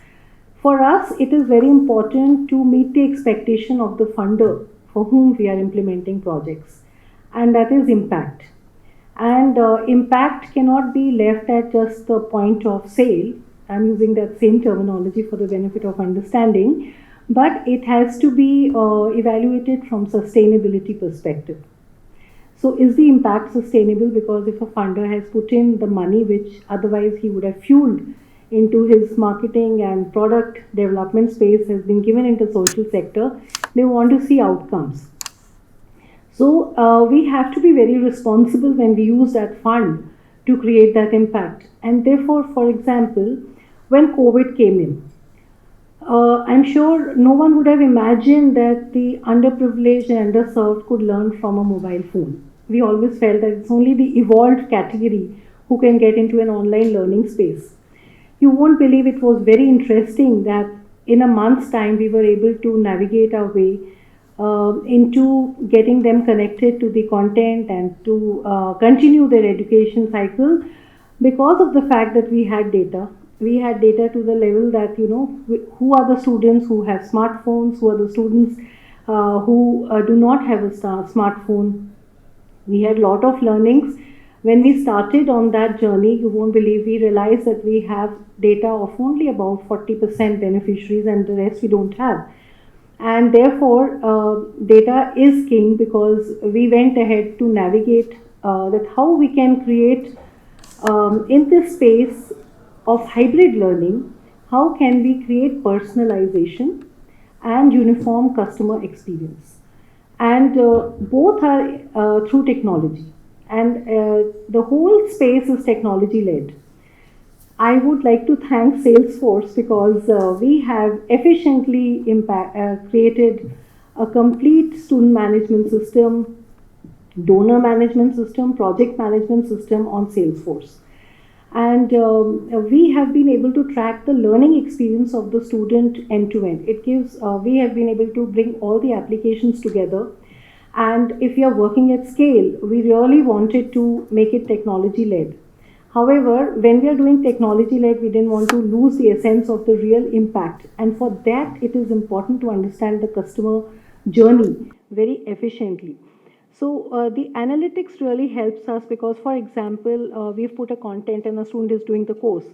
For us, it is very important to meet the expectation of the funder for whom we are implementing projects. And that is impact. And impact cannot be left at just the point of sale. I'm using that same terminology for the benefit of understanding, but it has to be evaluated from sustainability perspective. So is the impact sustainable? Because if a funder has put in the money which otherwise he would have fueled into his marketing and product development space has been given into social sector, they want to see outcomes. So we have to be very responsible when we use that fund to create that impact. And therefore, for example, when COVID came in, I'm sure no one would have imagined that the underprivileged and underserved could learn from a mobile phone. We always felt that it's only the evolved category who can get into an online learning space. You won't believe it was very interesting that in a month's time we were able to navigate our way into getting them connected to the content and to continue their education cycle because of the fact that we had data. We had data to the level that, you know, who are the students who have smartphones, who are the students who do not have a smartphone. We had a lot of learnings. When we started on that journey, you won't believe, we realized that we have data of only about 40% beneficiaries and the rest we don't have. And therefore, data is king, because we went ahead to navigate that how we can create in this space of hybrid learning, how can we create personalization and uniform customer experience. And both are through technology, and the whole space is technology led. I would like to thank Salesforce because we have efficiently created a complete student management system, donor management system, project management system on Salesforce. And we have been able to track the learning experience of the student end to end. It gives, we have been able to bring all the applications together. And if we are working at scale, we really wanted to make it technology led. However, when we are doing technology led, we didn't want to lose the essence of the real impact. And for that, it is important to understand the customer journey very efficiently. So the analytics really helps us because, for example, we've put a content and a student is doing the course.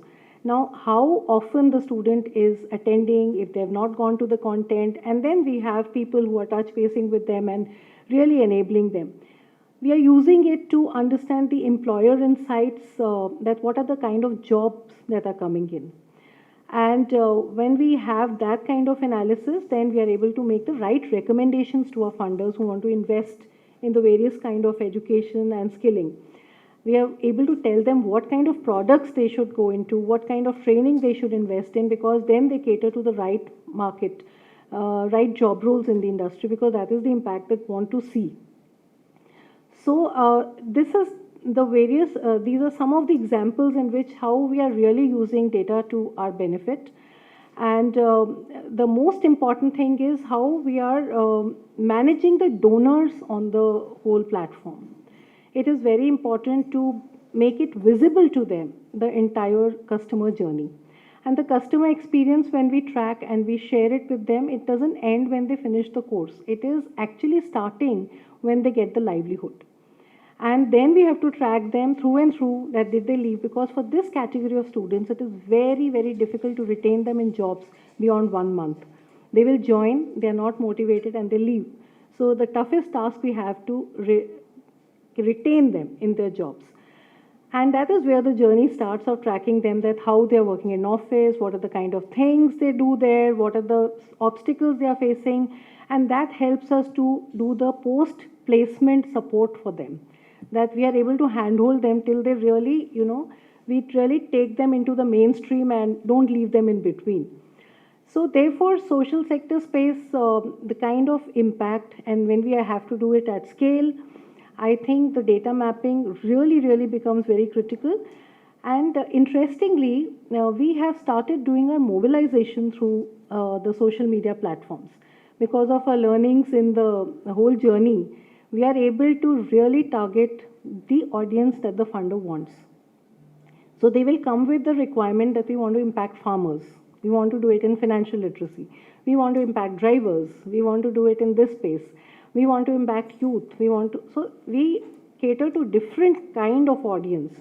Now, how often the student is attending, if they have not gone to the content, and then we have people who are touch basing with them and really enabling them. We are using it to understand the employer insights, that what are the kind of jobs that are coming in. And when we have that kind of analysis, then we are able to make the right recommendations to our funders who want to invest in the various kind of education and skilling. We are able to tell them what kind of products they should go into, what kind of training they should invest in, because then they cater to the right market, right job roles in the industry, because that is the impact that we want to see. So this is the various, these are some of the examples in which how we are really using data to our benefit. And the most important thing is how we are managing the donors on the whole platform. It is very important to make it visible to them, the entire customer journey. And the customer experience, when we track and we share it with them, it doesn't end when they finish the course. It is actually starting when they get the livelihood. And then we have to track them through and through that did they leave, because for this category of students, it is very, very difficult to retain them in jobs beyond 1 month. They will join, they are not motivated, and they leave. So the toughest task we have to retain them in their jobs. And that is where the journey starts of tracking them, that how they are working in office, what are the kind of things they do there, what are the obstacles they are facing, and that helps us to do the post-placement support for them. That we are able to handhold them till they really, you know, we really take them into the mainstream and don't leave them in between. So therefore, social sector space, the kind of impact, and when we have to do it at scale, I think the data mapping really, really becomes very critical. And interestingly, we have started doing our mobilization through the social media platforms. Because of our learnings in the whole journey, we are able to really target the audience that the funder wants. So they will come with the requirement that we want to impact farmers. We want to do it in financial literacy. We want to impact drivers. We want to do it in this space. We want to impact youth. So we cater to different kind of audience.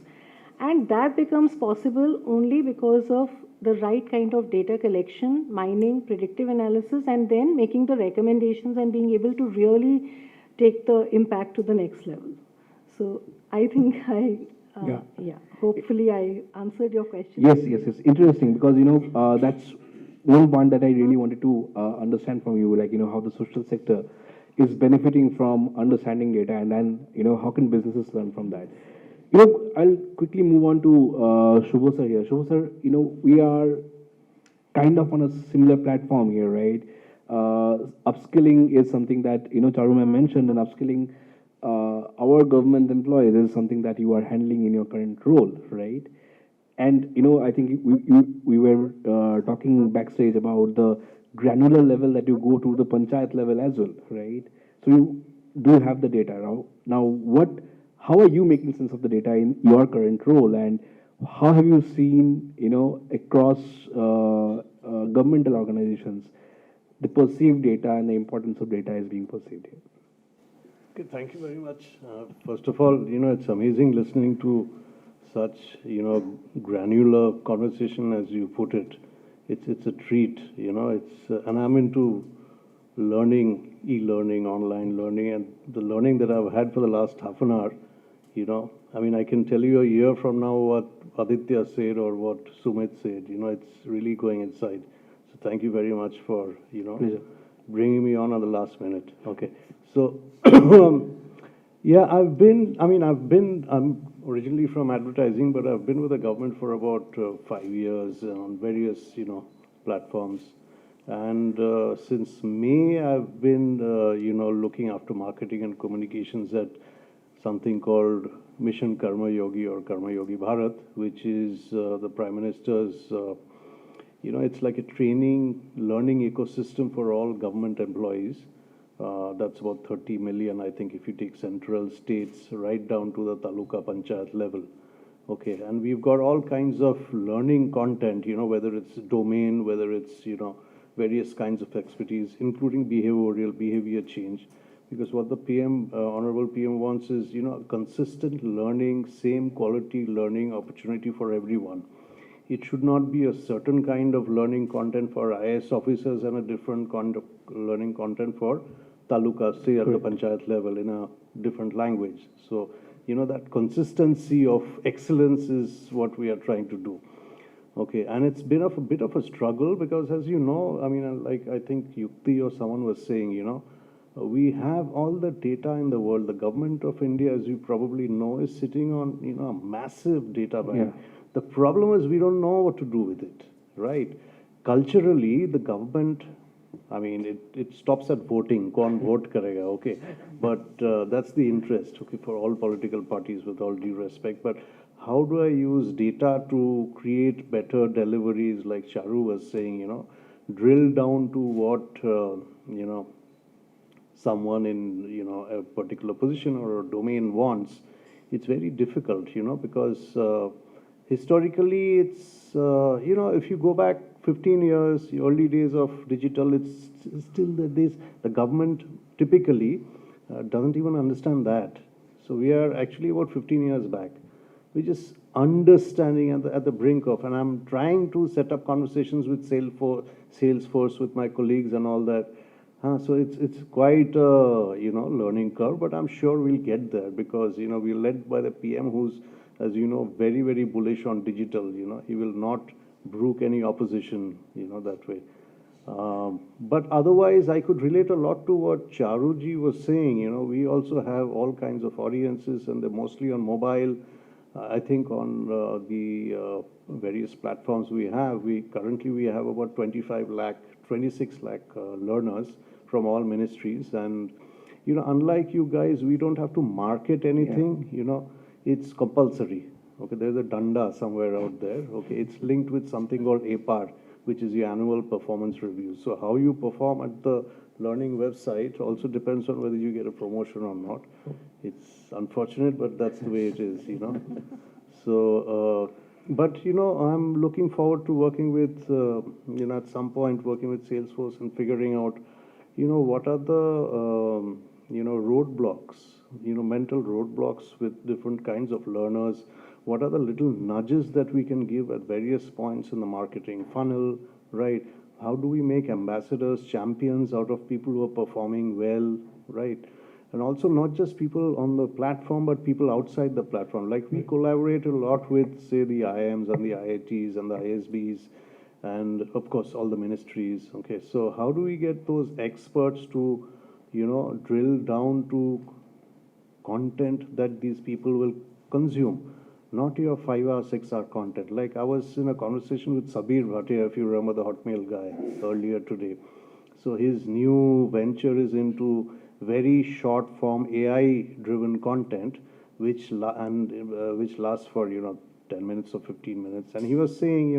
And that becomes possible only because of the right kind of data collection, mining, predictive analysis, and then making the recommendations and being able to really take the impact to the next level. So I think hopefully I answered your question. Yes. Interesting, because that's one point that I really wanted to understand from you, like how the social sector is benefiting from understanding data, and then how can businesses learn from that. I'll quickly move on to Shubho sir here. Shubho sir, we are kind of on a similar platform here, right? Upskilling is something that, Charu ma'am mentioned, and upskilling our government employees is something that you are handling in your current role, right? And I think we were talking backstage about the granular level that you go to the panchayat level as well, right? So you do have the data now. How are you making sense of the data in your current role, and how have you seen, across governmental organizations, the perceived data and the importance of data is being perceived here? Okay, thank you very much. First of all, it's amazing listening to such, granular conversation as you put it. It's a treat, and I'm into learning, e-learning, online learning, and the learning that I've had for the last half an hour, I can tell you a year from now what Aditya said or what Sumit said, it's really going inside. So thank you very much for, Pleasure. bringing me on the last minute. Okay. So, yeah, I'm originally from advertising, but I've been with the government for about 5 years on various, platforms. And since May, I've been, looking after marketing and communications at something called Mission Karma Yogi or Karma Yogi Bharat, which is the Prime Minister's, it's like a training, learning ecosystem for all government employees. That's about 30 million, I think, if you take central states right down to the taluka panchayat level. Okay, and we've got all kinds of learning content, whether it's domain, whether it's, various kinds of expertise, including behavior change. Because what the PM, Honorable PM wants is, consistent learning, same quality learning opportunity for everyone. It should not be a certain kind of learning content for IAS officers and a different kind of learning content for taluka, say at the panchayat level in a different language. So, that consistency of excellence is what we are trying to do. Okay, and it's been a bit of a struggle because, as you know, like I think Yukti or someone was saying, we have all the data in the world. The government of India, as you probably know, is sitting on, a massive data bank. Yeah. The problem is we don't know what to do with it, right? Culturally, the government, it stops at voting. Kaun vote karega, okay? But that's the interest, okay, for all political parties with all due respect. But how do I use data to create better deliveries, like Charu was saying, drill down to what, someone in, a particular position or a domain wants? It's very difficult, because historically, it's, if you go back 15 years, the early days of digital, it's still the government typically doesn't even understand that. So we are actually about 15 years back. We're just understanding at the brink of, and I'm trying to set up conversations with Salesforce with my colleagues and all that. So it's quite a, learning curve, but I'm sure we'll get there because, we're led by the PM who's, as you know, very, very bullish on digital. He will not brook any opposition, that way. But otherwise, I could relate a lot to what Charuji was saying. We also have all kinds of audiences, and they're mostly on mobile. I think on the various platforms we have, currently we have about 26 lakh learners from all ministries. And, unlike you guys, we don't have to market anything, it's compulsory. Okay, there's a danda somewhere out there. Okay, it's linked with something called APAR, which is the annual performance review. So how you perform at the learning website also depends on whether you get a promotion or not. It's unfortunate, but that's the way it is, So, but, I'm looking forward to working with, at some point working with Salesforce and figuring out, what are the, roadblocks, mental roadblocks with different kinds of learners. What are the little nudges that we can give at various points in the marketing funnel, right? How do we make ambassadors, champions out of people who are performing well, right? And also not just people on the platform, but people outside the platform. Like we collaborate a lot with, say, the IIMs and the IITs and the ISBs, and of course, all the ministries. Okay, so how do we get those experts to, drill down to content that these people will consume? not your 5-hour, 6-hour content. Like I was in a conversation with Sabir Bhatia, if you remember the Hotmail guy, earlier today. So his new venture is into very short form AI driven content, which which lasts for 10 minutes or 15 minutes. And he was saying,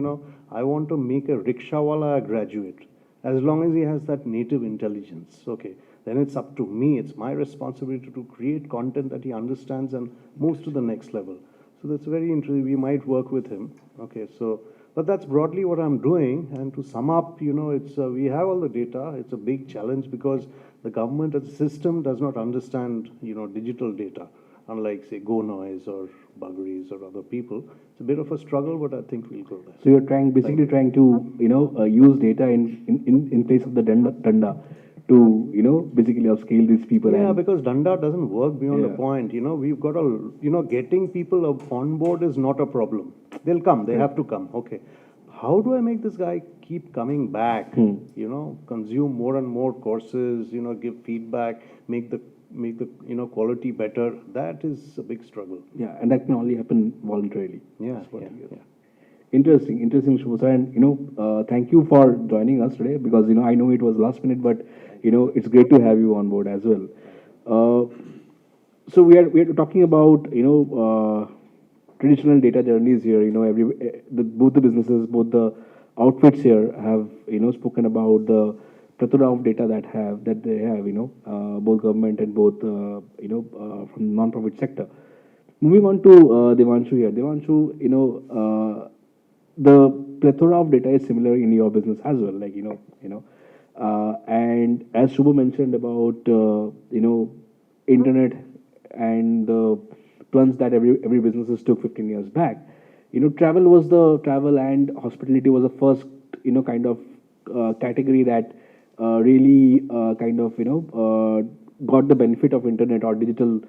I want to make a rickshawala a graduate, as long as he has that native intelligence. Okay, then it's up to me. It's my responsibility to create content that he understands and moves to the next level. So that's very interesting. We might work with him. Okay, so, but that's broadly what I'm doing. And to sum up, it's we have all the data. It's a big challenge because the government as a system does not understand, digital data, unlike say GoNoise or Buggeries or other people. It's a bit of a struggle, but I think we'll go there. So you're basically trying to, use data in place of the danda to, basically upscale these people. Yeah, and because Danda doesn't work beyond a Yeah. point. We've got getting people on board is not a problem. They'll come, they have to come. Okay. How do I make this guy keep coming back? Consume more and more courses, give feedback, make the quality better. That is a big struggle. Yeah, and that can only happen voluntarily. Yeah, That's what yeah, I hear. yeah. Interesting, Shubha sir. And thank you for joining us today because I know it was last minute, but it's great to have you on board as well. So we are talking about traditional data journeys here. Both the businesses, both the outfits here have spoken about the plethora of data that they have. Both government and both from the non-profit sector. Moving on to Devanshu here. Devanshu, the plethora of data is similar in your business as well. And as Shubha mentioned about internet and the plunge that every businesses took 15 years back. Travel and hospitality was the first kind of category that really got the benefit of internet or digital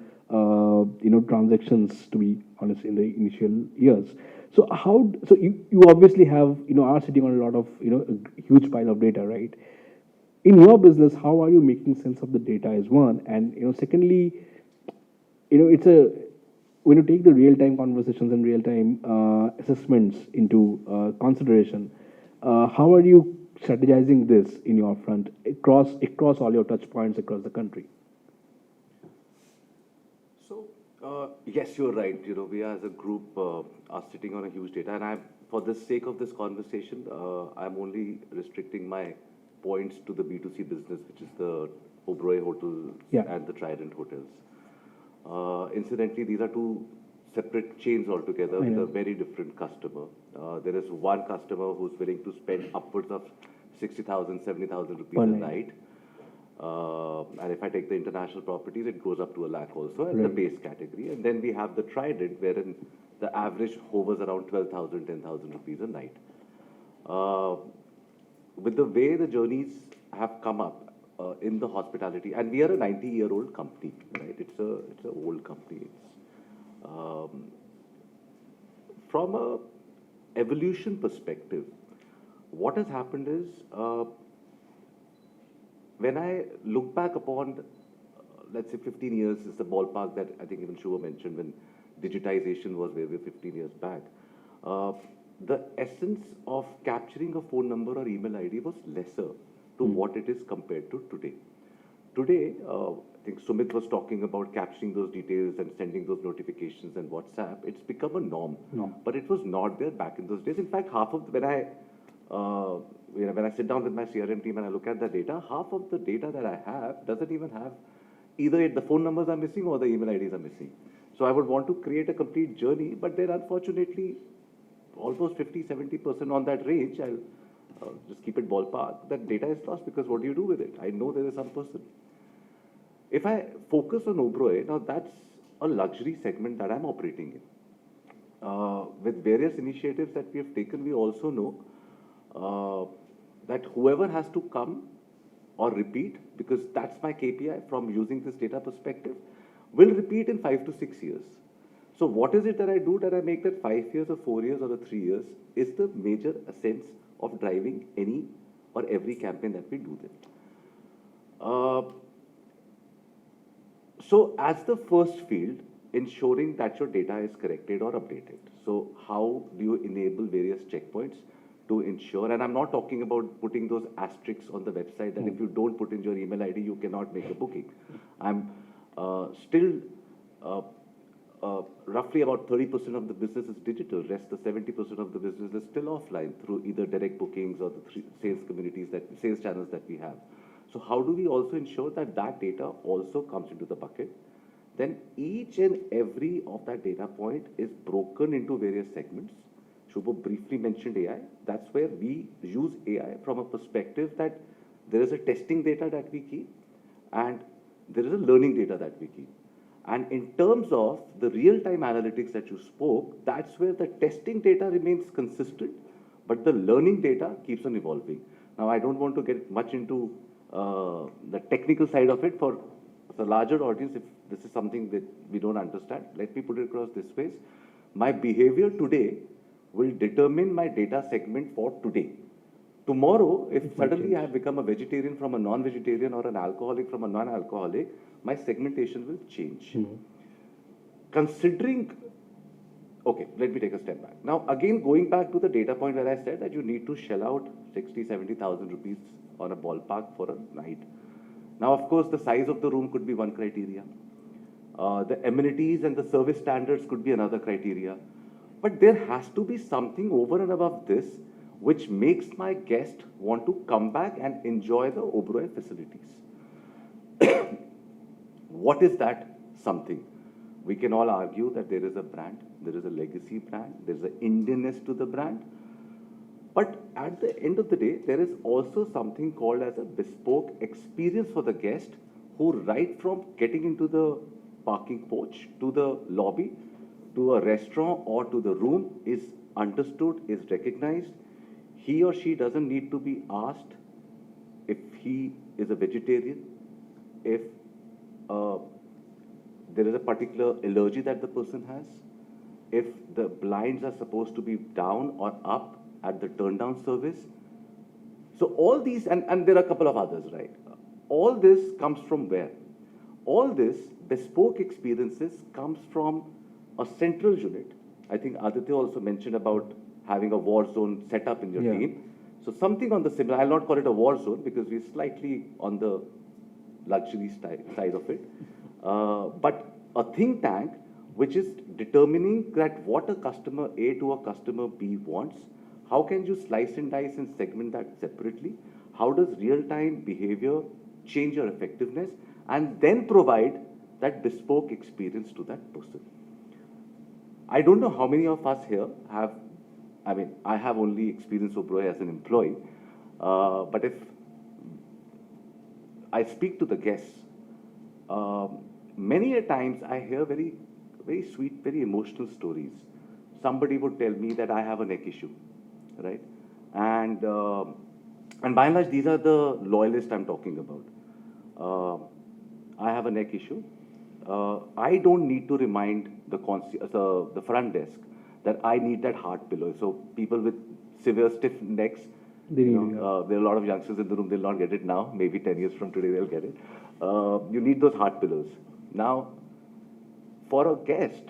transactions, to be honest, in the initial years. So you obviously have are sitting on a lot of a huge pile of data, right? In your business, how are you making sense of the data is one, and secondly, it's when you take the real time conversations and real time assessments into consideration, how are you strategizing this in your front across all your touch points across the country? Yes, you're right. We as a group are sitting on a huge data, and for the sake of this conversation, I'm only restricting my points to the B2C business, which is the Oberoi hotels and the Trident hotels. Incidentally, these are two separate chains altogether with a very different customer. There is one customer who's willing to spend upwards of 60,000, 70,000 rupees a night. And if I take the international properties, it goes up to 1 lakh also as the base category. And then we have the Trident, wherein the average hovers around 12,000, 10,000 rupees a night. With the way the journeys have come up in the hospitality, and we are a 90-year-old company, right? It's an old company. From a evolution perspective, what has happened is, when I look back upon, let's say 15 years is the ballpark that I think even Shubha mentioned when digitization was where we were 15 years back. The essence of capturing a phone number or email ID was lesser to what it is compared to today. Today, I think Sumit was talking about capturing those details and sending those notifications and WhatsApp. It's become a norm. But it was not there back in those days. In fact, when I sit down with my CRM team and I look at the data, half of the data that I have doesn't even have either the phone numbers are missing or the email IDs are missing. So I would want to create a complete journey, but there unfortunately almost 50-70% on that range. I'll just keep it ballpark. That data is lost because what do you do with it? I know there is some person. If I focus on Oberoi, now that's a luxury segment that I'm operating in. With various initiatives that we have taken, we also know that whoever has to come or repeat, because that's my KPI from using this data perspective, will repeat in 5 to 6 years. So what is it that I do that I make that 5 years or 4 years or 3 years is the major essence of driving any or every campaign that we do there. So as the first field, ensuring that your data is corrected or updated. So how do you enable various checkpoints to ensure, and I'm not talking about putting those asterisks on the website that if you don't put in your email ID, you cannot make a booking. I'm still roughly about 30% of the business is digital. Rest the 70% of the business is still offline through either direct bookings or the sales channels that we have. So how do we also ensure that that data also comes into the bucket? Then each and every of that data point is broken into various segments. Shubho briefly mentioned AI. That's where we use AI from a perspective that there is a testing data that we keep and there is a learning data that we keep. And in terms of the real-time analytics that you spoke, that's where the testing data remains consistent, but the learning data keeps on evolving. Now, I don't want to get much into the technical side of it. For the larger audience, if this is something that we don't understand, let me put it across this way. My behavior today will determine my data segment for today. Tomorrow, if suddenly I have become a vegetarian from a non-vegetarian or an alcoholic from a non-alcoholic, my segmentation will change. Considering, okay, let me take a step back. Now, again, going back to the data point where I said that you need to shell out 60, 70,000 rupees on a ballpark for a night. Now, of course, the size of the room could be one criteria. The amenities and the service standards could be another criteria. But there has to be something over and above this which makes my guest want to come back and enjoy the Oberoi facilities. What is that something? We can all argue that there is a brand, there is a legacy brand, there is an Indianness to the brand. But at the end of the day, there is also something called as a bespoke experience for the guest who, right from getting into the parking porch to the lobby, to a restaurant or to the room, is understood, is recognized. He or she doesn't need to be asked if he is a vegetarian, if there is a particular allergy that the person has, if the blinds are supposed to be down or up at the turn down service. So all these, and there are a couple of others, right? All this comes from where? All this bespoke experiences comes from a central unit. I think Aditya also mentioned about having a war zone set up in your team. So something on the similar, I'll not call it a war zone because we're slightly on the luxury side of it. But a think tank which is determining that what a customer A to a customer B wants. How can you slice and dice and segment that separately? How does real-time behavior change your effectiveness? And then provide that bespoke experience to that person. I don't know how many of us here have, I mean, I have only experienced Oberoi as an employee, but if I speak to the guests, many a times I hear very, very sweet, very emotional stories. Somebody would tell me that I have a neck issue, right? And by and large, these are the loyalists I'm talking about. I have a neck issue. I don't need to remind the front desk that I need that heart pillow. So people with severe stiff necks, there are a lot of youngsters in the room, they'll not get it now. Maybe 10 years from today, they'll get it. You need those heart pillows. Now, for a guest,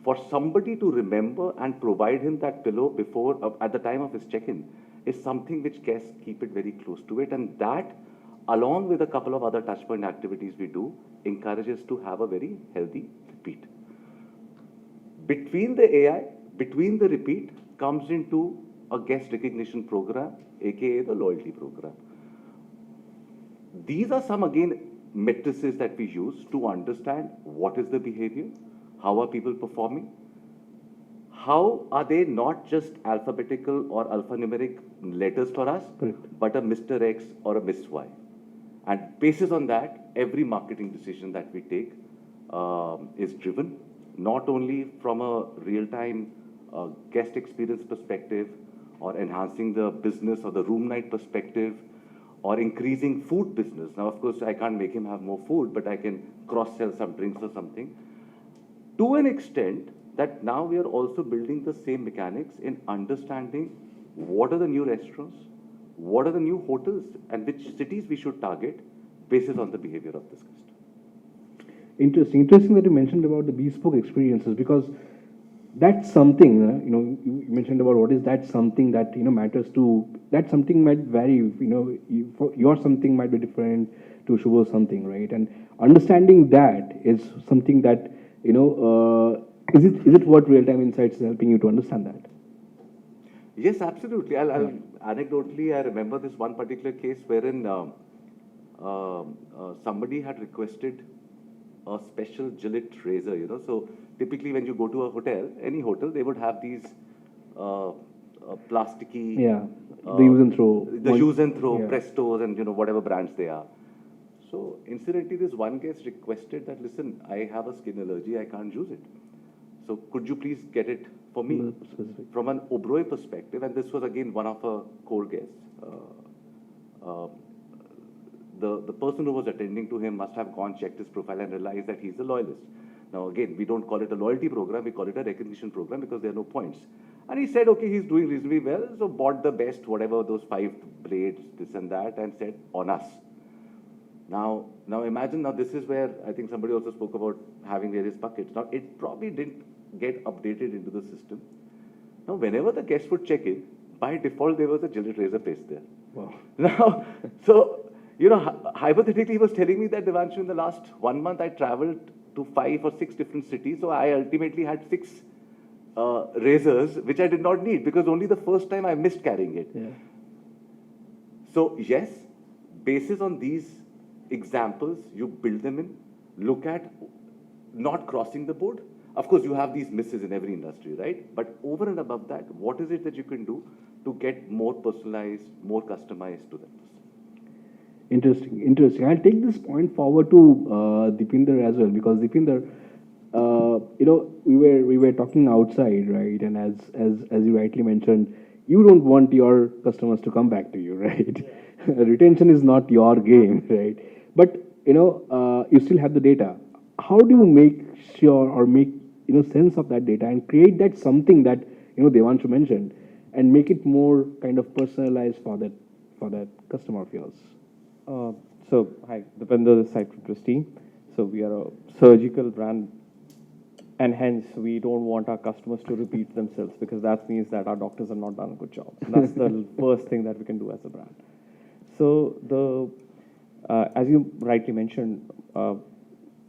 for somebody to remember and provide him that pillow before, at the time of his check-in, is something which guests keep it very close to it. And that, along with a couple of other touchpoint activities we do, encourages to have a very healthy repeat. Between the AI, between the repeat, comes into a guest recognition program, aka the loyalty program. These are some, again, matrices that we use to understand what is the behavior, how are people performing, how are they not just alphabetical or alphanumeric letters for us, but a Mr. X or a Miss Y. And basis on that, every marketing decision that we take is driven, not only from a real-time guest experience perspective, or enhancing the business or the room night perspective, or increasing food business. Now, of course, I can't make him have more food, but I can cross-sell some drinks or something. To an extent that now we are also building the same mechanics in understanding what are the new restaurants, what are the new hotels, and which cities we should target based on the behavior of this guest. Interesting that you mentioned about the bespoke experiences, because that's something, you mentioned about what is that something that, matters to, that something might vary, for your something might be different to Shubho's something, right? And understanding that is something that, is it what real-time insights is helping you to understand that? Yes, absolutely. Anecdotally, I remember this one particular case wherein somebody had requested a special Gillette razor, So typically when you go to a hotel, any hotel, they would have these plasticky... Yeah, the use and throw. The use and throw, Yeah. Prestos and, whatever brands they are. So incidentally, this one guest requested that, listen, I have a skin allergy, I can't use it. So could you please get it for me? Specific. From an Oberoi perspective, and this was again one of our core guests, the person who was attending to him must have gone, checked his profile and realized that he's a loyalist. Now again, we don't call it a loyalty program, we call it a recognition program because there are no points. And he said, okay, he's doing reasonably well, so bought the best, whatever, those 5 blades, this and that, and said, on us. Now imagine, this is where I think somebody also spoke about having various buckets. Now, it probably didn't get updated into the system. Now, whenever the guest would check in, by default, there was a Gillette razor placed there. Wow. Now, so, hypothetically, he was telling me that, Devanshu, in the last 1 month, I traveled to 5 or 6 different cities. So I ultimately had 6 razors, which I did not need because only the first time I missed carrying it. Yeah. So yes, basis on these examples, you build them in, look at not crossing the board. Of course, you have these misses in every industry, right? But over and above that, what is it that you can do to get more personalized, more customized to them? Interesting. I'll take this point forward to Deepinder as well, because Deepinder, we were talking outside, right? And as you rightly mentioned, you don't want your customers to come back to you, right? Yeah. Retention is not your game, right? But you still have the data. How do you make sure or make sense of that data and create that something that Devanshu mentioned and make it more kind of personalized for that customer of yours? So, hi, Deepinder, this side from Pristine. So, we are a surgical brand, and hence we don't want our customers to repeat themselves because that means that our doctors have not done a good job. That's the first thing that we can do as a brand. So, as you rightly mentioned,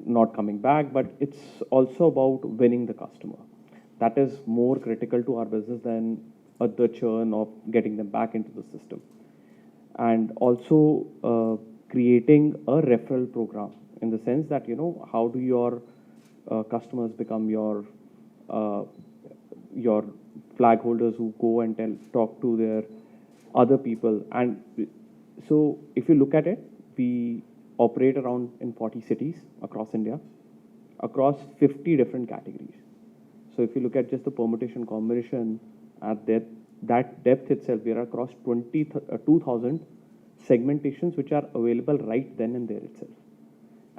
not coming back, but it's also about winning the customer. That is more critical to our business than the churn of getting them back into the system. And also creating a referral program in the sense that, how do your customers become your flag holders who go and talk to their other people. And so if you look at it, we operate around in 40 cities across India, across 50 different categories. So if you look at just the permutation combination at that depth itself, we are across 2,000 segmentations which are available right then and there itself.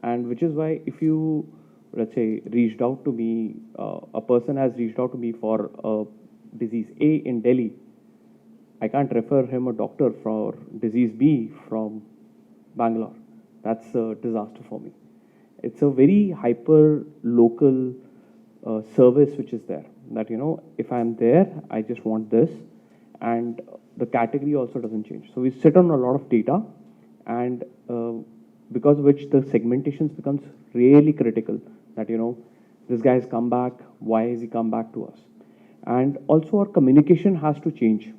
And which is why if you, let's say, reached out to me, a person has reached out to me for a disease A in Delhi, I can't refer him a doctor for disease B from Bangalore. That's a disaster for me. It's a very hyper local service which is there. That, if I'm there, I just want this. And the category also doesn't change. So we sit on a lot of data, and because of which the segmentations becomes really critical. That, this guy has come back, why has he come back to us? And also our communication has to change.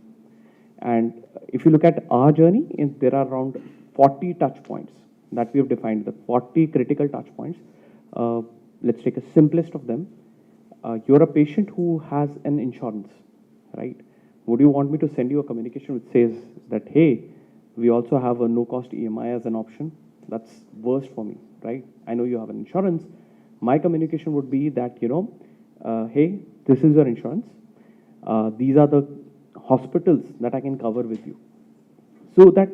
And if you look at our journey, there are around 40 touch points that we have defined, the 40 critical touch points. Let's take a simplest of them. You're a patient who has an insurance, right? Would you want me to send you a communication which says that, hey, we also have a no-cost EMI as an option? That's worst for me, right? I know you have an insurance. My communication would be that, hey, this is your insurance. These are the hospitals that I can cover with you. So that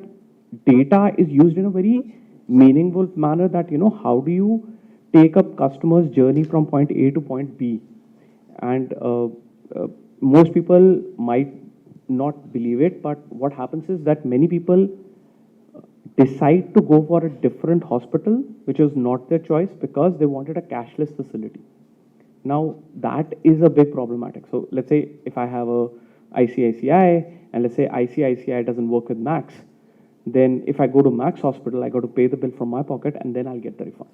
data is used in a very meaningful manner that, how do you take up customers' journey from point A to point B? And most people might not believe it, but what happens is that many people decide to go for a different hospital, which was not their choice because they wanted a cashless facility. Now, that is a big problematic. So let's say if I have a ICICI and let's say ICICI doesn't work with Max, then if I go to Max Hospital, I got to pay the bill from my pocket and then I'll get the refund.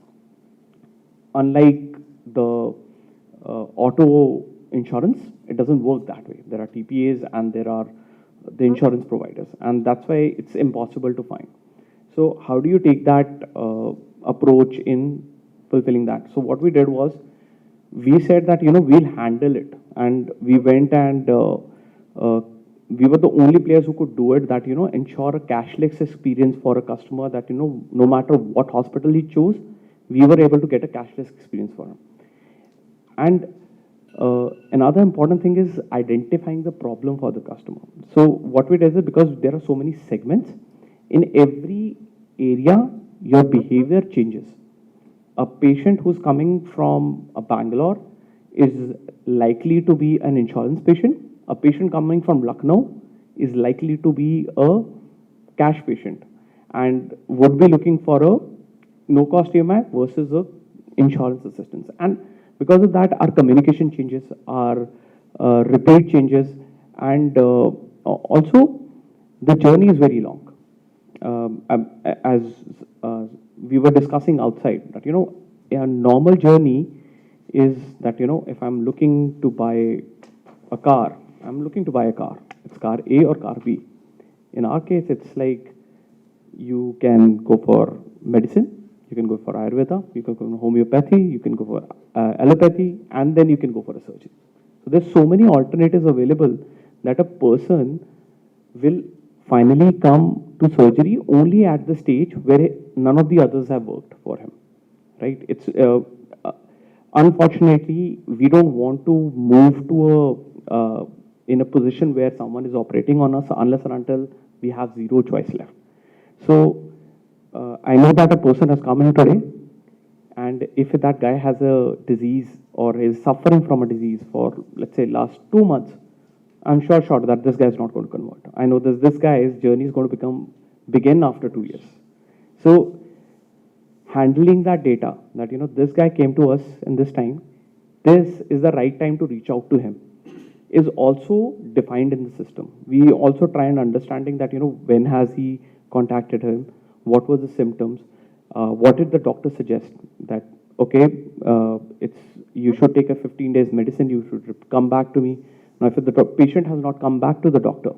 Unlike the auto insurance, it doesn't work that way. There are TPAs and there are the insurance providers, and that's why it's impossible to find. So how do you take that approach in fulfilling that? So what we did was, we said that, we'll handle it. And we went and we were the only players who could do it, that, ensure a cashless experience for a customer, that, no matter what hospital he chose, we were able to get a cashless experience for him. And another important thing is identifying the problem for the customer. So what we did is, because there are so many segments, in every area, your behavior changes. A patient who's coming from Bangalore is likely to be an insurance patient. A patient coming from Lucknow is likely to be a cash patient and would be looking for a no-cost EMI versus a insurance assistance. And because of that, our communication changes, our repeat changes, and also the journey is very long. As we were discussing outside, that, a normal journey is that, if I'm looking to buy a car, It's car A or car B. In our case, it's like you can go for medicine, you can go for Ayurveda, you can go for homeopathy, you can go for allopathy, and then you can go for a surgery. So there's so many alternatives available that a person will finally come to surgery only at the stage where none of the others have worked for him, right? It's unfortunately, we don't want to move to in a position where someone is operating on us unless and until we have zero choice left. So I know that a person has come in today, and if that guy has a disease or is suffering from a disease for, let's say, last 2 months, I'm sure that this guy is not going to convert. I know this guy's journey is going to begin after 2 years. So handling that data, that, this guy came to us in this time, this is the right time to reach out to him, is also defined in the system. We also try and understanding that, when has he contacted him, what were the symptoms, what did the doctor suggest, that, okay, you should take a 15 days medicine, you should come back to me. Now, if the patient has not come back to the doctor,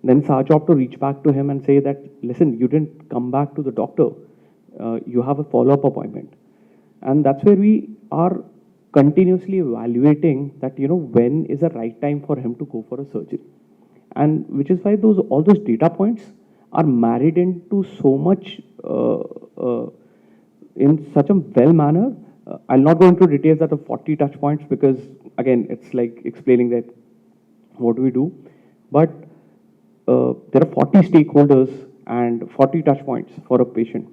then it's our job to reach back to him and say that, listen, you didn't come back to the doctor, you have a follow-up appointment. And that's where we are continuously evaluating that, when is the right time for him to go for a surgery. And which is why all those data points are married into so much, in such a well manner. I'll not go into details at the 40 touch points because, again, it's like explaining that what do we do. But there are 40 stakeholders and 40 touch points for a patient.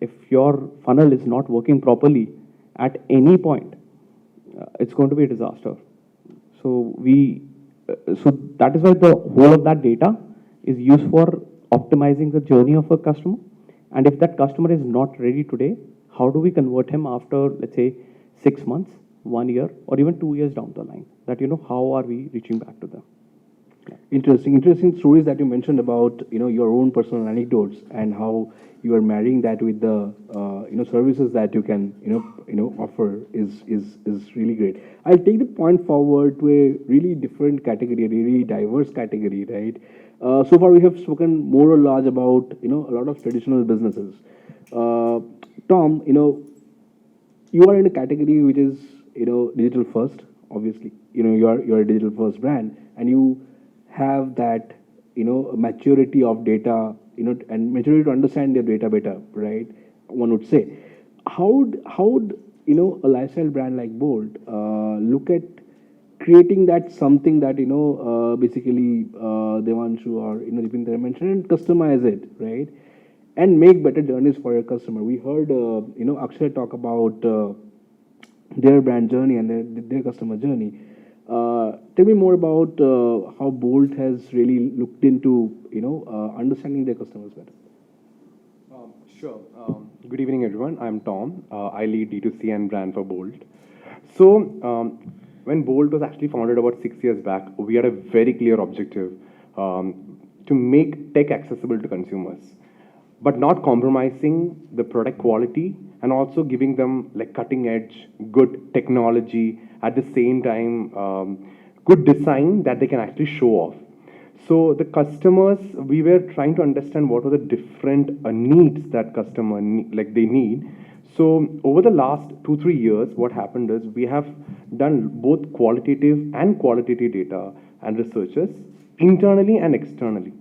If your funnel is not working properly at any point, it's going to be a disaster. So that is why the whole of that data is used for optimizing the journey of a customer. And if that customer is not ready today, how do we convert him after, let's say, 6 months, 1 year, or even 2 years down the line? That, how are we reaching back to them? Interesting stories that you mentioned about, your own personal anecdotes and how you are marrying that with the, services that you can, offer is really great. I'll take the point forward to a really different category, a really diverse category, right? So far we have spoken more or large about, a lot of traditional businesses. Tom, you are in a category which is, digital first, obviously. You're a digital first brand, and you have that, maturity of data, and maturity to understand your data better, right? One would say. How would a lifestyle brand like Bolt look at creating that something that, basically Devanshu or, Deepinder mentioned, and customize it, right? And make better journeys for your customer. We heard, Akshay talk about their brand journey and their customer journey. Tell me more about how Bolt has really looked into, understanding their customers better. Sure. Good evening, everyone. I'm Tom. I lead D2C and brand for Bolt. So, when Bolt was actually founded about 6 years back, we had a very clear objective to make tech accessible to consumers, but not compromising the product quality and also giving them like cutting edge, good technology at the same time, good design that they can actually show off. So the customers, we were trying to understand what are the different needs that like they need. So over the last 2-3 years, what happened is we have done both qualitative and qualitative data and researches internally and externally.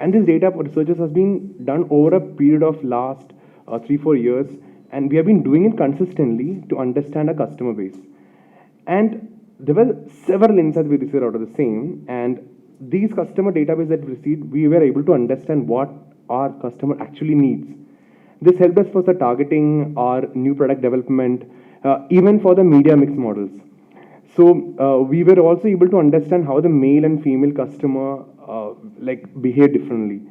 And this data researches has been done over a period of last 3-4 years, and we have been doing it consistently to understand our customer base. And there were several insights we received out of the same, and these customer database that we received, we were able to understand what our customer actually needs. This helped us for the targeting, our new product development, even for the media mix models. So we were also able to understand how the male and female customer like behave differently.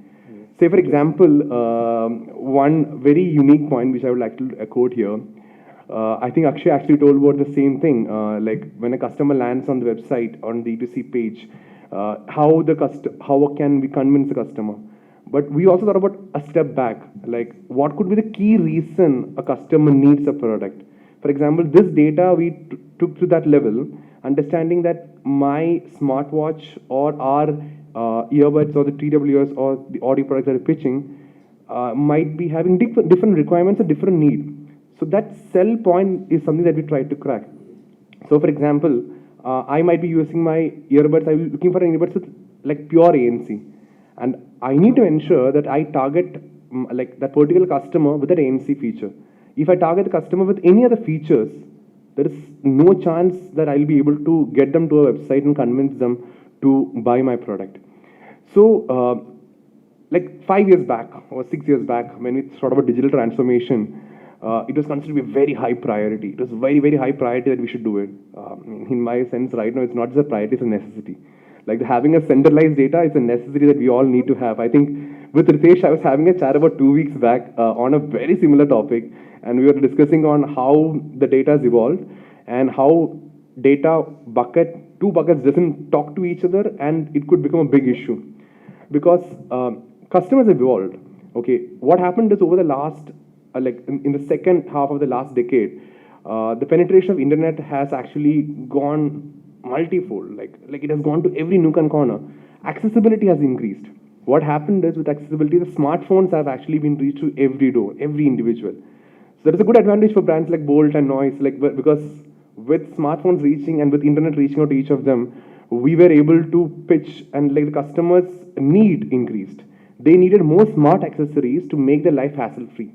Say for example, one very unique point which I would like to quote here. I think Akshay actually told about the same thing. Like when a customer lands on the website on the D2C page, how can we convince the customer? But we also thought about a step back, like what could be the key reason a customer needs a product. For example, this data we took to that level, understanding that my smartwatch or our earbuds or the TWS or the audio products that are pitching might be having different requirements or different need. So that sell point is something that we try to crack. So for example, I might be using my earbuds, I'm looking for an earbuds with like pure ANC. And I need to ensure that I target like that particular customer with that ANC feature. If I target the customer with any other features, there is no chance that I'll be able to get them to a website and convince them to buy my product. So like 5 years back or 6 years back, when we thought about digital transformation, it was considered to be a very high priority. It was very, very high priority that we should do it. In my sense, right now, it's not just a priority, it's a necessity. Like having a centralized data is a necessity that we all need to have. I think with Ritesh, I was having a chat about 2 weeks back on a very similar topic, and we were discussing on how the data has evolved and how two buckets doesn't talk to each other, and it could become a big issue because customers have evolved. Okay, what happened is over the last like in the second half of the last decade, the penetration of internet has actually gone multifold. Like it has gone to every nook and corner. Accessibility has increased. What happened is with accessibility, the smartphones have actually been reached to every door, every individual. So there is a good advantage for brands like Bolt and Noise, like because with smartphones reaching and with internet reaching out to each of them, we were able to pitch and like the customers' need increased. They needed more smart accessories to make their life hassle-free.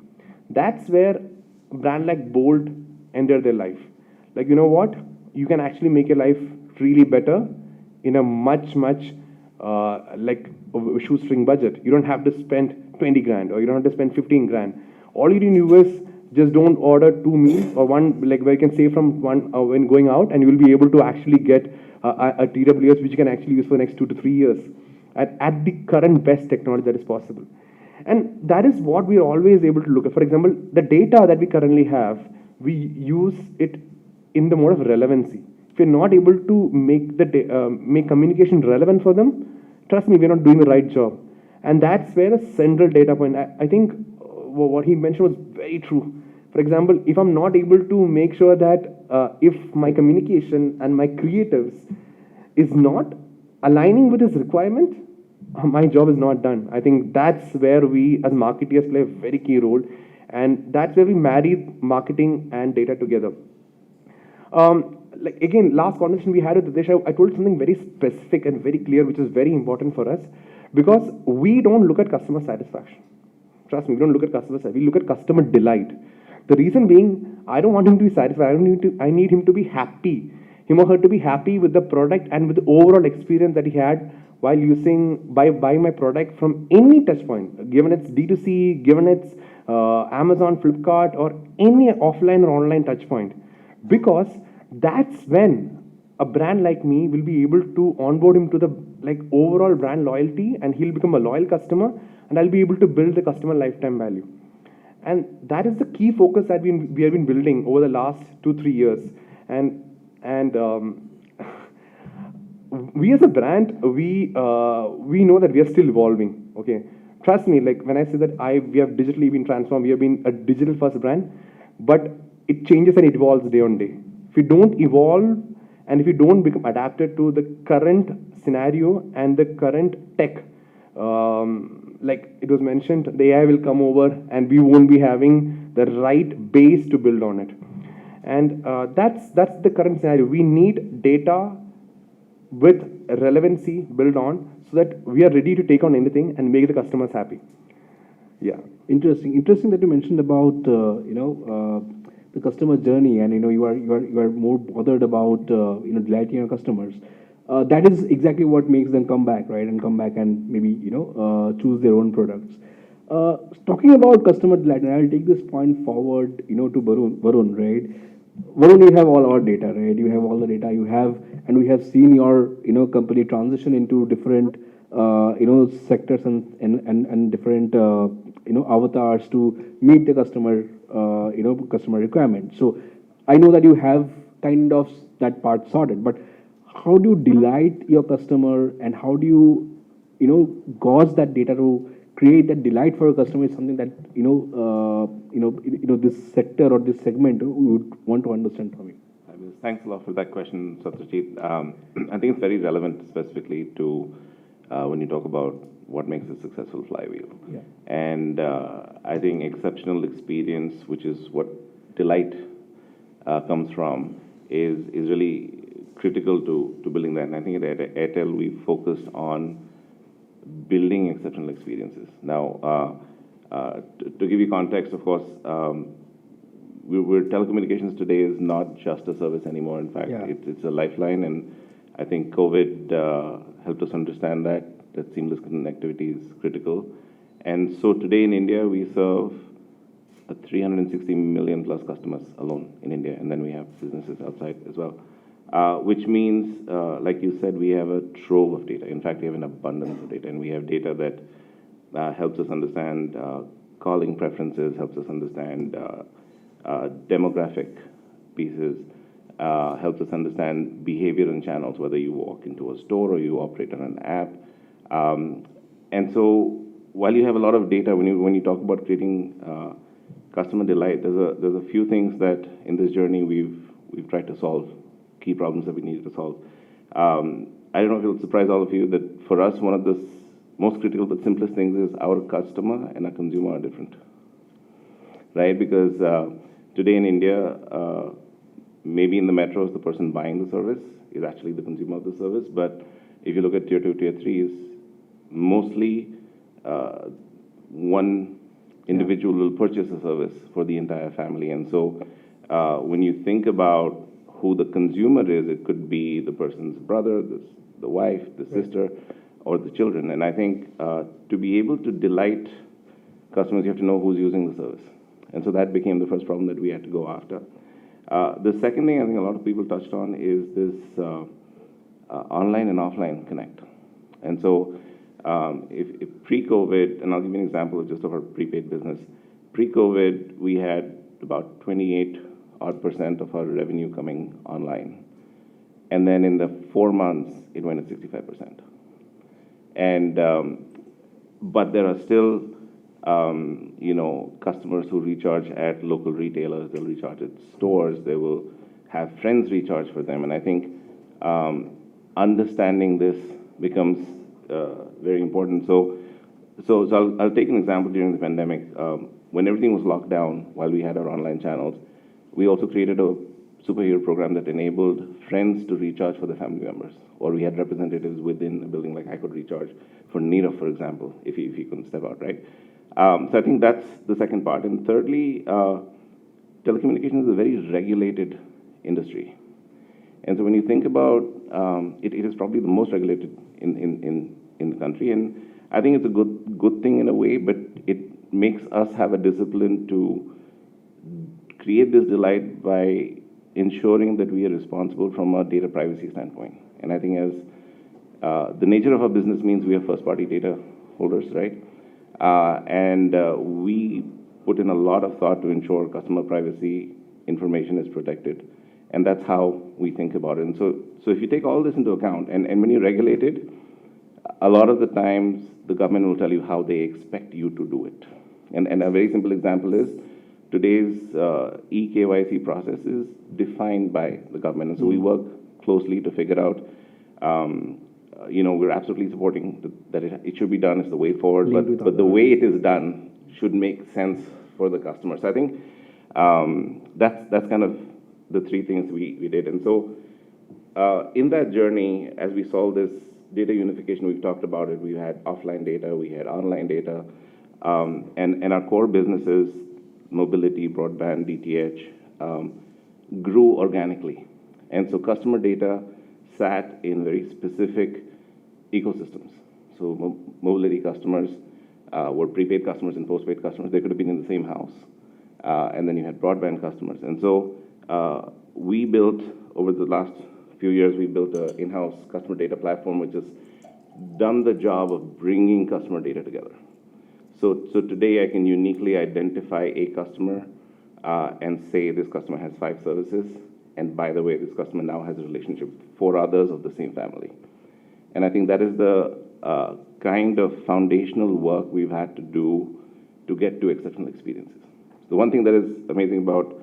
That's where a brand like Bolt entered their life. Like, you know what? You can actually make your life really better in a much like shoestring budget. You don't have to spend 20 grand or you don't have to spend 15 grand. All you need to do is just don't order 2 meals or one, like where you can save from one when going out, and you will be able to actually get a TWS which you can actually use for the next 2 to 3 years at the current best technology that is possible. And that is what we are always able to look at. For example, the data that we currently have, we use it in the mode of relevancy. If you're not able to make make communication relevant for them, trust me, we're not doing the right job. And that's where a central data point, I think what he mentioned was very true. For example, if I'm not able to make sure that if my communication and my creatives is not aligning with his requirement, my job is not done. I think that's where we as marketeers play a very key role, and that's where we marry marketing and data together. Like again, last conversation we had with Ritesh, I told something very specific and very clear, which is very important for us, because we don't look at customer satisfaction. Trust me, we don't look at customer satisfaction. We look at customer delight. The reason being, I don't want him to be satisfied. I need him to be happy. Him or her to be happy with the product and with the overall experience that he had while buying my product from any touch point, given it's D2C, given it's Amazon, Flipkart, or any offline or online touch point. Because that's when a brand like me will be able to onboard him to the like overall brand loyalty, and he'll become a loyal customer, and I'll be able to build the customer lifetime value. And that is the key focus that we have been building over the last 2-3 years. And we as a brand, we know that we are still evolving. Okay, trust me. Like when I say that we have digitally been transformed, we have been a digital first brand, but it changes and it evolves day on day. If we don't evolve and if we don't become adapted to the current scenario and the current tech, like it was mentioned, the AI will come over and we won't be having the right base to build on it. And that's the current scenario. We need data with relevancy built on so that we are ready to take on anything and make the customers happy. Yeah. Interesting that you mentioned about the customer journey, and you are more bothered about delighting your customers. That is exactly what makes them come back, right? And come back and maybe choose their own products. Talking about customer delight, and I'll take this point forward, to Varun, right? Varun, you have all our data, right? You have all the data you have, and we have seen your company transition into different sectors and different avatars to meet the customer customer requirements. So I know that you have kind of that part sorted, but how do you delight your customer, and how do you gauge that data to create that delight for a customer is something that this sector or this segment we would want to understand from you. Thanks a lot for that question, Satyajit. I think it's very relevant specifically to when you talk about what makes a successful flywheel. Yeah. And I think exceptional experience, which is what delight comes from, is really critical to building that. And I think at Airtel, we focused on building exceptional experiences. Now, to give you context, of course, telecommunications today is not just a service anymore. In fact, it's a lifeline, and I think COVID helped us understand that seamless connectivity is critical. And so today in India, we serve 360 million plus customers alone in India, and then we have businesses outside as well. Which means, like you said, we have a trove of data. In fact, we have an abundance of data, and we have data that helps us understand calling preferences, helps us understand demographic pieces, helps us understand behavior and channels, whether you walk into a store or you operate on an app. And so while you have a lot of data, when you talk about creating customer delight, there's a few things that in this journey we've tried to solve, key problems that we needed to solve. I don't know if it'll surprise all of you that for us, one of the most critical but simplest things is our customer and our consumer are different, right? Because today in India, maybe in the metros, the person buying the service is actually the consumer of the service. But if you look at tier 2, tier 3, mostly one individual will purchase a service for the entire family. And so when you think about who the consumer is, it could be the person's brother, the wife, the sister, or the children. And I think to be able to delight customers, you have to know who's using the service. And so that became the first problem that we had to go after. The second thing I think a lot of people touched on is this online and offline connect. And so if pre-COVID, and I'll give you an example of just of our prepaid business. Pre-COVID, we had about 28% of our revenue coming online. And then in the 4 months, it went to 65%. And, but there are still, customers who recharge at local retailers, they'll recharge at stores, they will have friends recharge for them. And I think understanding this becomes very important. So I'll take an example during the pandemic. When everything was locked down, while we had our online channels, we also created a superhero program that enabled friends to recharge for their family members. Or we had representatives within a building, like I could recharge for Nirav, for example, if he couldn't step out, right? So I think that's the second part. And thirdly, telecommunications is a very regulated industry. And so when you think about it is probably the most regulated in the country. And I think it's a good thing in a way, but it makes us have a discipline to create this delight by ensuring that we are responsible from a data privacy standpoint. And I think as the nature of our business means we are first-party data holders, right? We put in a lot of thought to ensure customer privacy information is protected. And that's how we think about it. And so if you take all this into account, and when you regulate it, a lot of the times the government will tell you how they expect you to do it. And a very simple example is today's eKYC process is defined by the government. And so we work closely to figure out, we're absolutely supporting that it should be done as the way forward, but the way it is done should make sense for the customer. So I think that's kind of the three things we did. And so in that journey, as we solved this data unification, we've talked about it. We had offline data, we had online data, and our core businesses, mobility, broadband, DTH, grew organically. And so customer data sat in very specific ecosystems. So mobility customers were prepaid customers and postpaid customers. They could have been in the same house. And then you had broadband customers. And so we built, over the last few years, we built an in-house customer data platform, which has done the job of bringing customer data together. So today I can uniquely identify a customer and say this customer has 5 services. And by the way, this customer now has a relationship with 4 others of the same family. And I think that is the kind of foundational work we've had to do to get to exceptional experiences. The one thing that is amazing about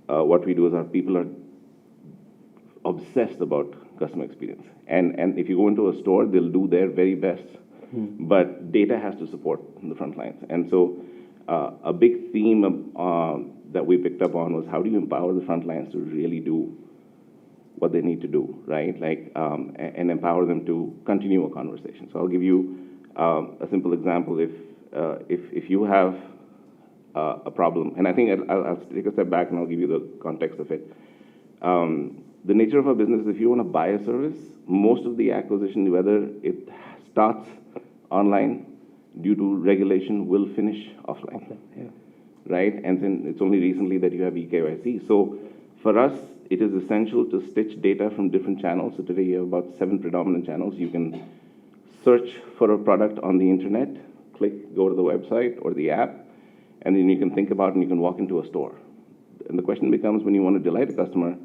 what we do is our people are obsessed about customer experience. And if you go into a store, they'll do their very best. But data has to support the front lines. And so a big theme that we picked up on was how do you empower the front lines to really do what they need to do, right? And empower them to continue a conversation. So I'll give you a simple example. If you have a problem, and I think I'll take a step back and I'll give you the context of it. The nature of our business is if you want to buy a service, most of the acquisition, whether it starts online due to regulation, will finish offline, right? And then it's only recently that you have eKYC. So for us, it is essential to stitch data from different channels. So today you have about 7 predominant channels. You can search for a product on the internet, go to the website or the app, and then you can think about and you can walk into a store. And the question becomes, when you want to delight a customer,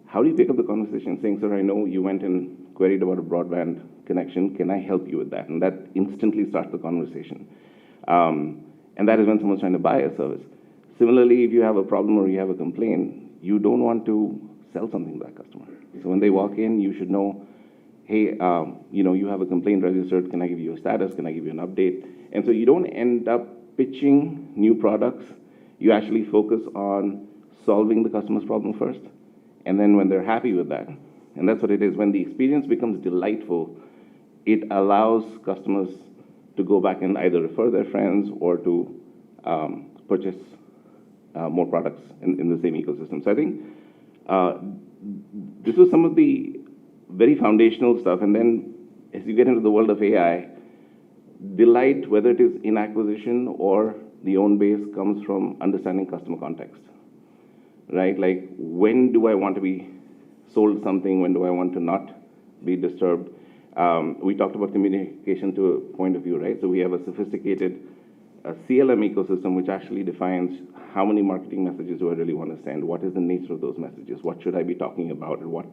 how do you pick up the conversation saying, sir, I know you went and queried about a broadband connection. Can I help you with that? And that instantly starts the conversation. And that is when someone's trying to buy a service. Similarly, if you have a problem or you have a complaint, you don't want to sell something to that customer. So when they walk in, you should know, hey, you have a complaint registered. Can I give you a status? Can I give you an update? And so you don't end up pitching new products. You actually focus on solving the customer's problem first. And then when they're happy with that, and that's what it is, when the experience becomes delightful, it allows customers to go back and either refer their friends or to purchase more products in the same ecosystem. So I think this was some of the very foundational stuff. And then as you get into the world of AI, delight, whether it is in acquisition or the own base, comes from understanding customer context, right? Like, when do I want to be sold something? When do I want to not be disturbed? We talked about communication to a point of view, right? So we have a sophisticated CLM ecosystem, which actually defines how many marketing messages do I really want to send? What is the nature of those messages? What should I be talking about? And what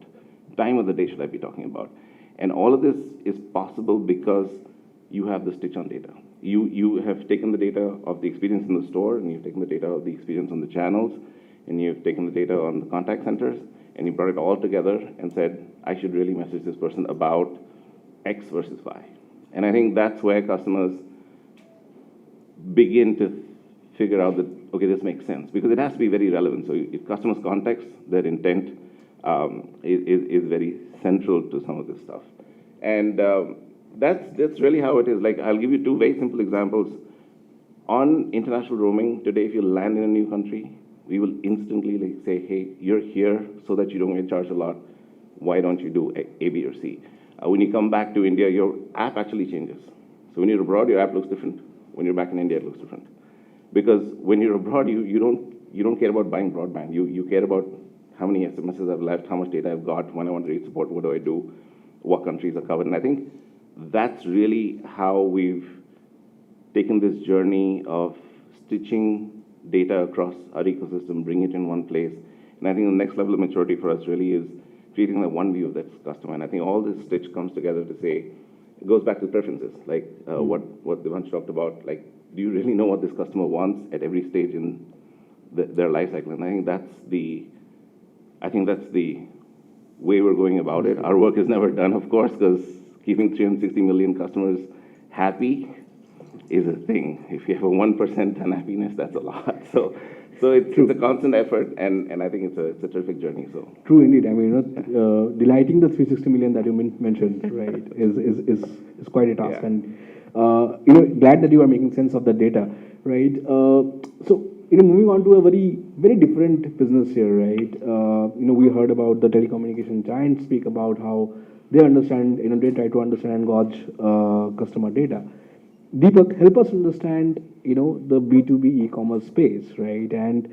time of the day should I be talking about? And all of this is possible because you have the stitch on data. You have taken the data of the experience in the store, and you've taken the data of the experience on the channels, and you've taken the data on the contact centers, and you brought it all together and said, I should really message this person about X versus Y. And I think that's where customers begin to figure out that, okay, this makes sense, because it has to be very relevant. So if customers' context, their intent is very central to some of this stuff. And that's really how it is. Like, I'll give you 2 very simple examples. On international roaming, today, if you land in a new country, we will instantly say, hey, you're here so that you don't get charged a lot. Why don't you do A, B, or C? When you come back to India, your app actually changes. So when you're abroad, your app looks different. When you're back in India, it looks different. Because when you're abroad, you don't care about buying broadband. You care about how many SMSs I've left, how much data I've got, when I want to read support, what do I do, what countries are covered. And I think that's really how we've taken this journey of stitching data across our ecosystem, bring it in one place. And I think the next level of maturity for us really is creating the one view of that customer. And I think all this stitch comes together to say, it goes back to preferences, like what Devansh talked about, like, do you really know what this customer wants at every stage in their life cycle? And I think that's the way we're going about it. Our work is never done, of course, because keeping 360 million customers happy is a thing. If you have a 1% unhappiness, that's a lot. So it's a constant effort, and I think it's a terrific journey. So true indeed. I mean, delighting the 360 million that you mentioned, right, is quite a task. Yeah. And glad that you are making sense of the data, right? So moving on to a very very different business here, right? We heard about the telecommunication giants speak about how they understand, they try to understand and gauge customer data. Deepak, help us understand, the B2B e-commerce space, right? And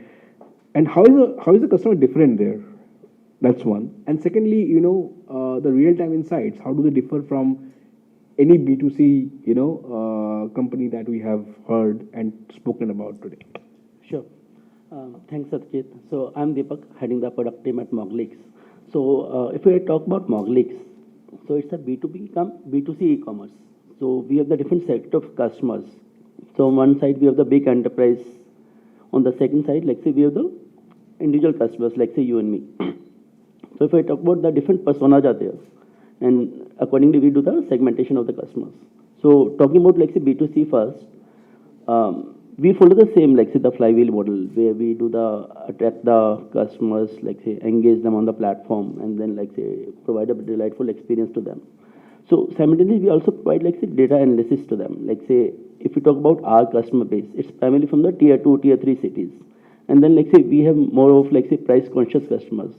how is the customer different there? That's one. And secondly, the real-time insights, how do they differ from any B2C, company that we have heard and spoken about today? Sure. Thanks, Satyajit. So I'm Deepak, heading the product team at Moglix. So if we talk about Moglix, so it's a B2C e-commerce. So we have the different set of customers. So on one side, we have the big enterprise. On the second side, like say, we have the individual customers, like say you and me. So if I talk about the different personas are there, and accordingly, we do the segmentation of the customers. So talking about like say B2C first, we follow the same like say the flywheel model where we do the attract the customers, like say engage them on the platform, and then like say provide a delightful experience to them. So simultaneously, we also provide like say data analysis to them. Like say if we talk about our customer base, it's primarily from the tier 2, tier 3 cities, and then like say we have more of like say price conscious customers.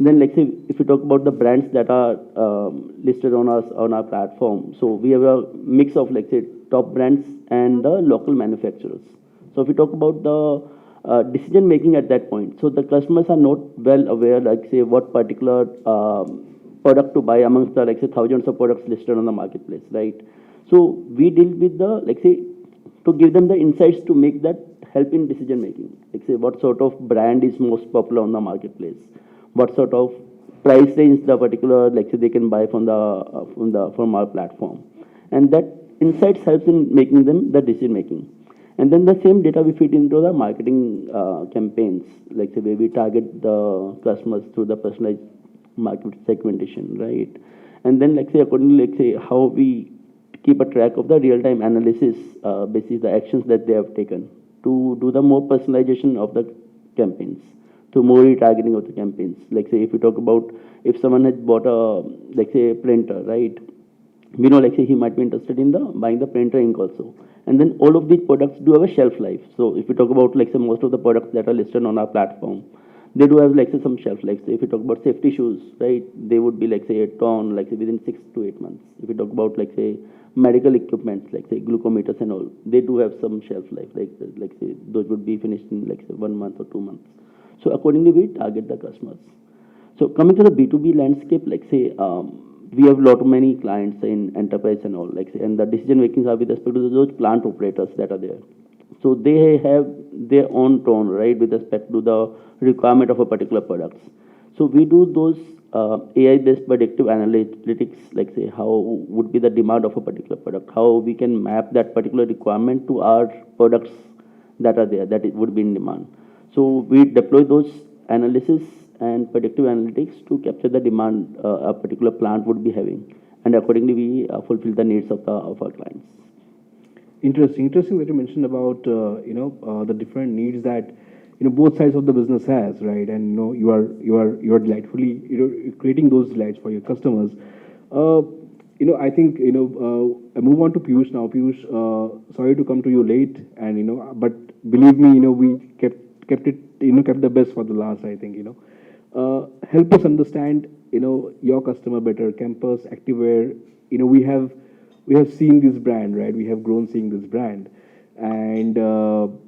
Then, like say, if we talk about the brands that are listed on our platform, so we have a mix of like say top brands and the local manufacturers. So if we talk about the decision making at that point, so the customers are not well aware, like say what particular product to buy amongst the like say thousands of products listed on the marketplace, right? So we deal with the like say to give them the insights to make that help in decision making. Like say what sort of brand is most popular on the marketplace, what sort of price range the particular like say they can buy from our platform, and that insights helps in making them the decision making. And then the same data we feed into the marketing campaigns, like say where we target the customers through the personalized market segmentation, right? And then like say accordingly, like say how we keep a track of the real-time analysis basis the actions that they have taken to do the more personalization of the campaigns, to more retargeting of the campaigns. Like say if we talk about if someone has bought a like say printer, right? We know like say he might be interested in buying the printer ink also. And then all of these products do have a shelf life. So if we talk about like say most of the products that are listed on our platform, they do have like say some shelf life. So if we talk about safety shoes, right, they would be like say a ton like say within 6 to 8 months. If we talk about like say medical equipment like say glucometers and all, they do have some shelf life, like say those would be finished in like say 1 month or 2 months. So accordingly we target the customers. So coming to the B2B landscape, like say we have many clients in enterprise and all, like say, and the decision makings are with respect to those plant operators that are there. So they have their own tone, right, with respect to the requirement of a particular product. So we do those AI-based predictive analytics, like say how would be the demand of a particular product, how we can map that particular requirement to our products that are there, that it would be in demand. So we deploy those analysis and predictive analytics to capture the demand a particular plant would be having, and accordingly we fulfill the needs of our clients. Interesting that you mentioned about the different needs that both sides of the business has, right? And you are delightfully creating those delights for your customers. I think I move on to Piyush now. Piyush, sorry to come to you late, and but believe me, we kept the best for the last. I think help us understand your customer better. Campus, Activewear, we have seen this brand, right? We have grown seeing this brand, and so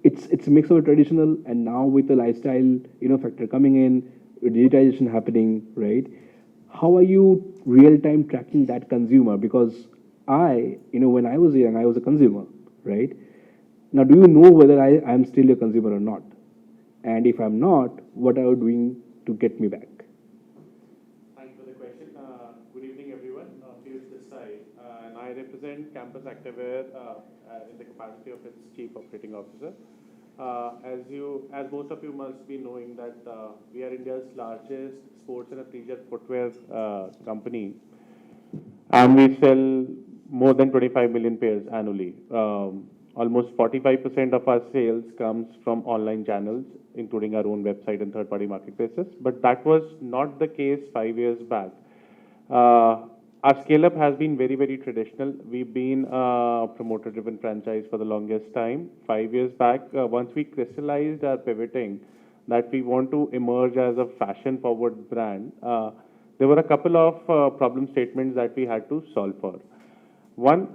it's a mix of a traditional and now with the lifestyle factor coming in, digitization happening, right? How are you real time tracking that consumer? Because when I was young, I was a consumer, right? Now, do you know whether I am still a consumer or not? And if I'm not, what are you doing to get me back? Thanks for the question. Good evening, everyone. Piyush this side, and I represent Campus Activewear in the capacity of its Chief Operating Officer. As most of you must be knowing that we are India's largest sports and leisure footwear company, and we sell more than 25 million pairs annually. Almost 45% of our sales comes from online channels, including our own website and third-party marketplaces. But that was not the case 5 years back. Our scale-up has been very, very traditional. We've been a promoter-driven franchise for the longest time. 5 years back, once we crystallized our pivoting, that we want to emerge as a fashion-forward brand, there were a couple of problem statements that we had to solve for. One,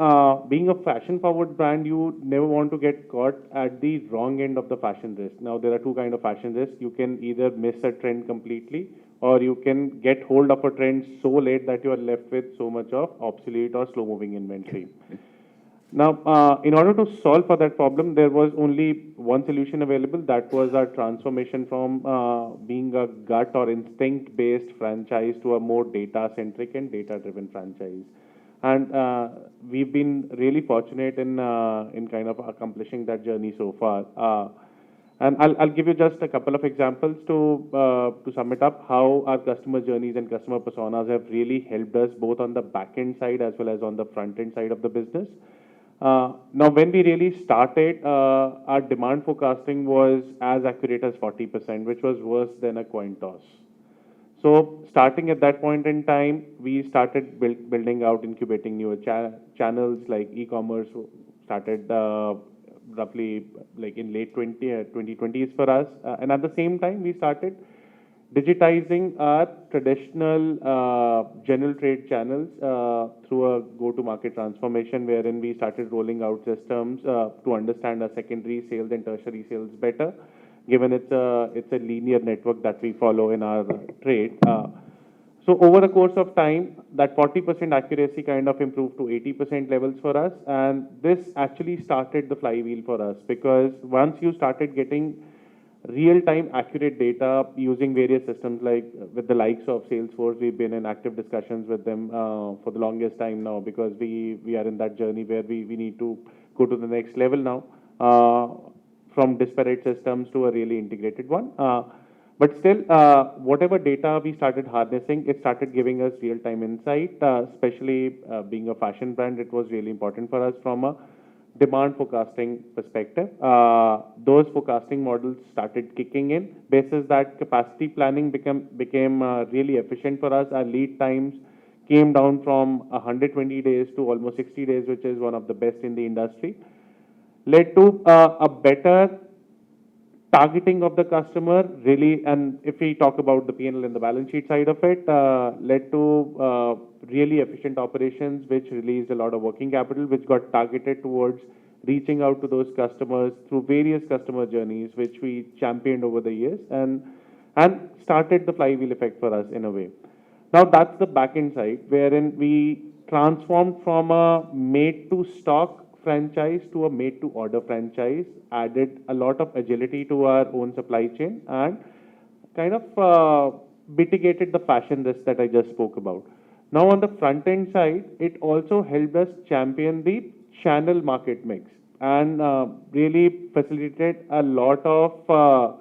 being a fashion-forward brand, you never want to get caught at the wrong end of the fashion risk. Now, there are two kinds of fashion risks. You can either miss a trend completely, or you can get hold of a trend so late that you are left with so much of obsolete or slow-moving inventory. Now, in order to solve for that problem, there was only one solution available. That was our transformation from being a gut or instinct-based franchise to a more data-centric and data-driven franchise. And we've been really fortunate in kind of accomplishing that journey so far. And I'll give you just a couple of examples to sum it up, how our customer journeys and customer personas have really helped us both on the back-end side as well as on the front-end side of the business. Now, when we really started, our demand forecasting was as accurate as 40%, which was worse than a coin toss. So starting at that point in time, we started building out, incubating newer channels like e-commerce. Started roughly like in late 2020s for us. And at the same time, we started digitizing our traditional general trade channels through a go-to-market transformation, wherein we started rolling out systems to understand our secondary sales and tertiary sales better, given it's a linear network that we follow in our trade. So over the course of time, that 40% accuracy kind of improved to 80% levels for us. And this actually started the flywheel for us, because once you started getting real-time accurate data using various systems like with the likes of Salesforce, we've been in active discussions with them for the longest time now, because we are in that journey where we need to go to the next level now. From disparate systems to a really integrated one. But still, whatever data we started harnessing, it started giving us real-time insight, especially being a fashion brand. It was really important for us from a demand forecasting perspective. Those forecasting models started kicking in. Basis that capacity planning became really efficient for us. Our lead times came down from 120 days to almost 60 days, which is one of the best in the industry. Led to a better targeting of the customer, really, and if we talk about the P&L and the balance sheet side of it, led to really efficient operations, which released a lot of working capital, which got targeted towards reaching out to those customers through various customer journeys, which we championed over the years, and started the flywheel effect for us in a way. Now, that's the back-end side, wherein we transformed from a made-to-stock franchise to a made-to-order franchise, added a lot of agility to our own supply chain, and kind of mitigated the fashion risk that I just spoke about. Now, on the front-end side, it also helped us champion the channel market mix and really facilitated a lot of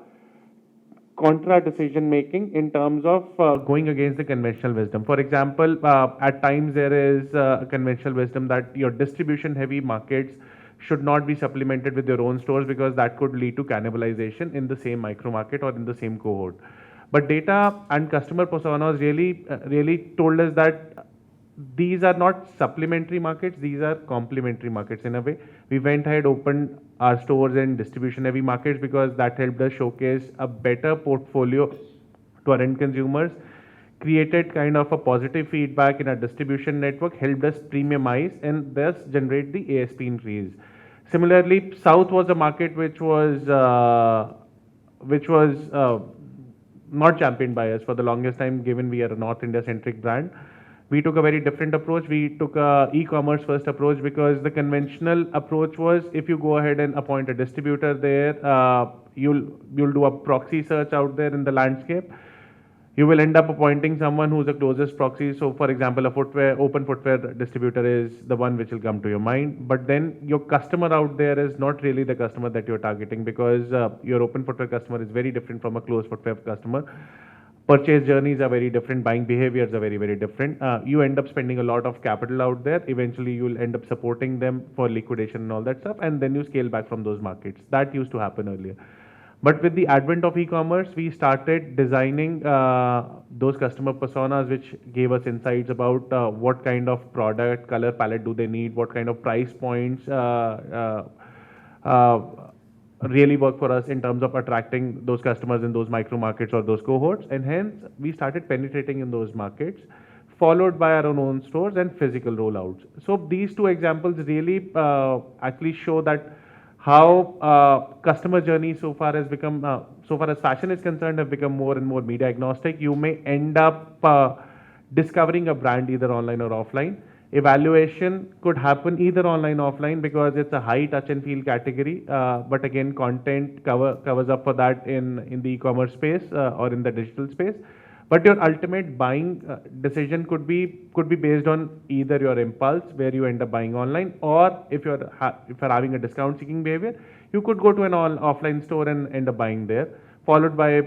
contra decision making in terms of going against the conventional wisdom. For example, at times there is a conventional wisdom that your distribution heavy markets should not be supplemented with your own stores, because that could lead to cannibalization in the same micro market or in the same cohort. But data and customer personas really told us that these are not supplementary markets, these are complementary markets in a way. We went ahead, opened our stores in distribution heavy markets, because that helped us showcase a better portfolio to our end consumers, created kind of a positive feedback in our distribution network, helped us premiumize and thus generate the ASP increase. Similarly, South was a market which was not championed by us for the longest time, given we are a North India centric brand. We took a very different approach. We took a e-commerce first approach because the conventional approach was if you go ahead and appoint a distributor there, you'll do a proxy search out there in the landscape. You will end up appointing someone who's the closest proxy. So, for example, open footwear distributor is the one which will come to your mind. But then your customer out there is not really the customer that you're targeting because your open footwear customer is very different from a closed footwear customer. Purchase journeys are very different. Buying behaviors are very, very different. You end up spending a lot of capital out there. Eventually, you'll end up supporting them for liquidation and all that stuff. And then you scale back from those markets. That used to happen earlier. But with the advent of e-commerce, we started designing those customer personas, which gave us insights about what kind of product, color palette do they need, what kind of price points really work for us in terms of attracting those customers in those micro markets or those cohorts. And hence, we started penetrating in those markets, followed by our own stores and physical rollouts. So these two examples really actually show that how customer journey so far has become, so far as fashion is concerned, have become more and more media agnostic. You may end up discovering a brand either online or offline. Evaluation could happen either online or offline because it's a high touch and feel category. But again, content covers up for that in the e-commerce space or in the digital space. But your ultimate buying decision could be based on either your impulse, where you end up buying online, or if you're having a discount seeking behavior, you could go to an offline store and end up buying there, followed by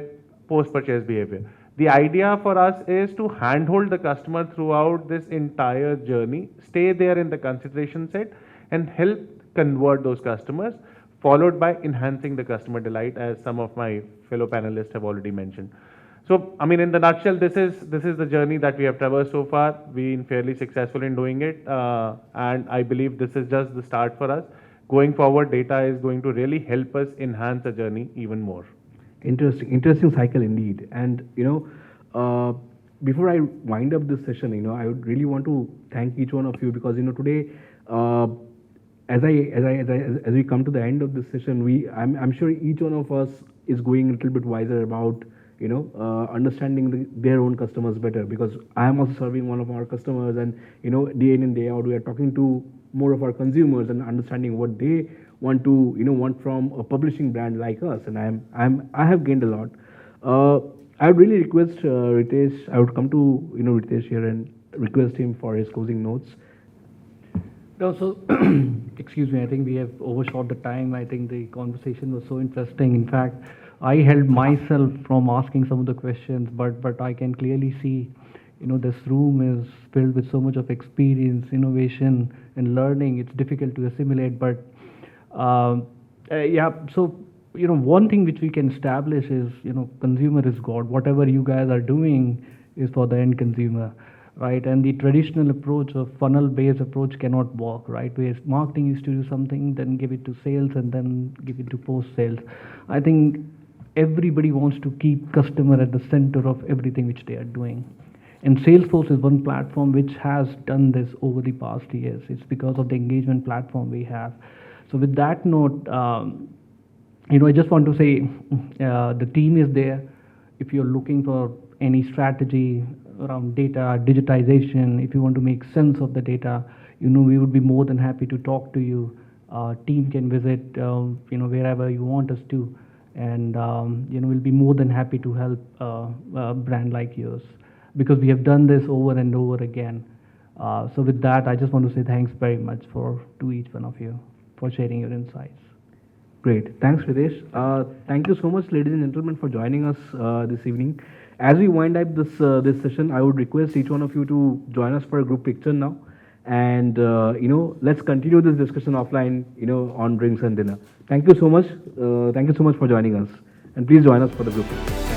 post purchase behavior. The idea for us is to handhold the customer throughout this entire journey, stay there in the consideration set, and help convert those customers, followed by enhancing the customer delight, as some of my fellow panelists have already mentioned. So, I mean, in the nutshell, this is the journey that we have traversed so far. We've been fairly successful in doing it, and I believe this is just the start for us. Going forward, data is going to really help us enhance the journey even more. Interesting cycle indeed. And before I wind up this session, I would really want to thank each one of you because today, as we come to the end of this session, I'm sure each one of us is going a little bit wiser about understanding their own customers better, because I am also serving one of our customers, and day in and day out we are talking to more of our consumers and understanding what they want to want from a publishing brand like us, and I have gained a lot. I would really request Ritesh. I would come to Ritesh here and request him for his closing notes. No, so excuse me, I think we have overshot the time. I think the conversation was so interesting. In fact, I held myself from asking some of the questions, but I can clearly see, this room is filled with so much of experience, innovation, and learning. It's difficult to assimilate, but yeah. So one thing which we can establish is, consumer is God. Whatever you guys are doing is for the end consumer, right? And the traditional approach of funnel-based approach cannot work, right? Where marketing used to do something, then give it to sales, and then give it to post-sales. I think everybody wants to keep customer at the center of everything which they are doing. And Salesforce is one platform which has done this over the past years. It's because of the engagement platform we have. So with that note, I just want to say the team is there. If you're looking for any strategy around data, digitization, if you want to make sense of the data, we would be more than happy to talk to you. Team can visit, wherever you want us to. And we'll be more than happy to help a brand like yours, because we have done this over and over again. So with that, I just want to say thanks very much to each one of you for sharing your insights. Great. Thanks, Ritesh. Thank you so much, ladies and gentlemen, for joining us this evening. As we wind up this session, I would request each one of you to join us for a group picture now. And, let's continue this discussion offline, on drinks and dinner. Thank you so much. Thank you so much for joining us. And please join us for the group picture.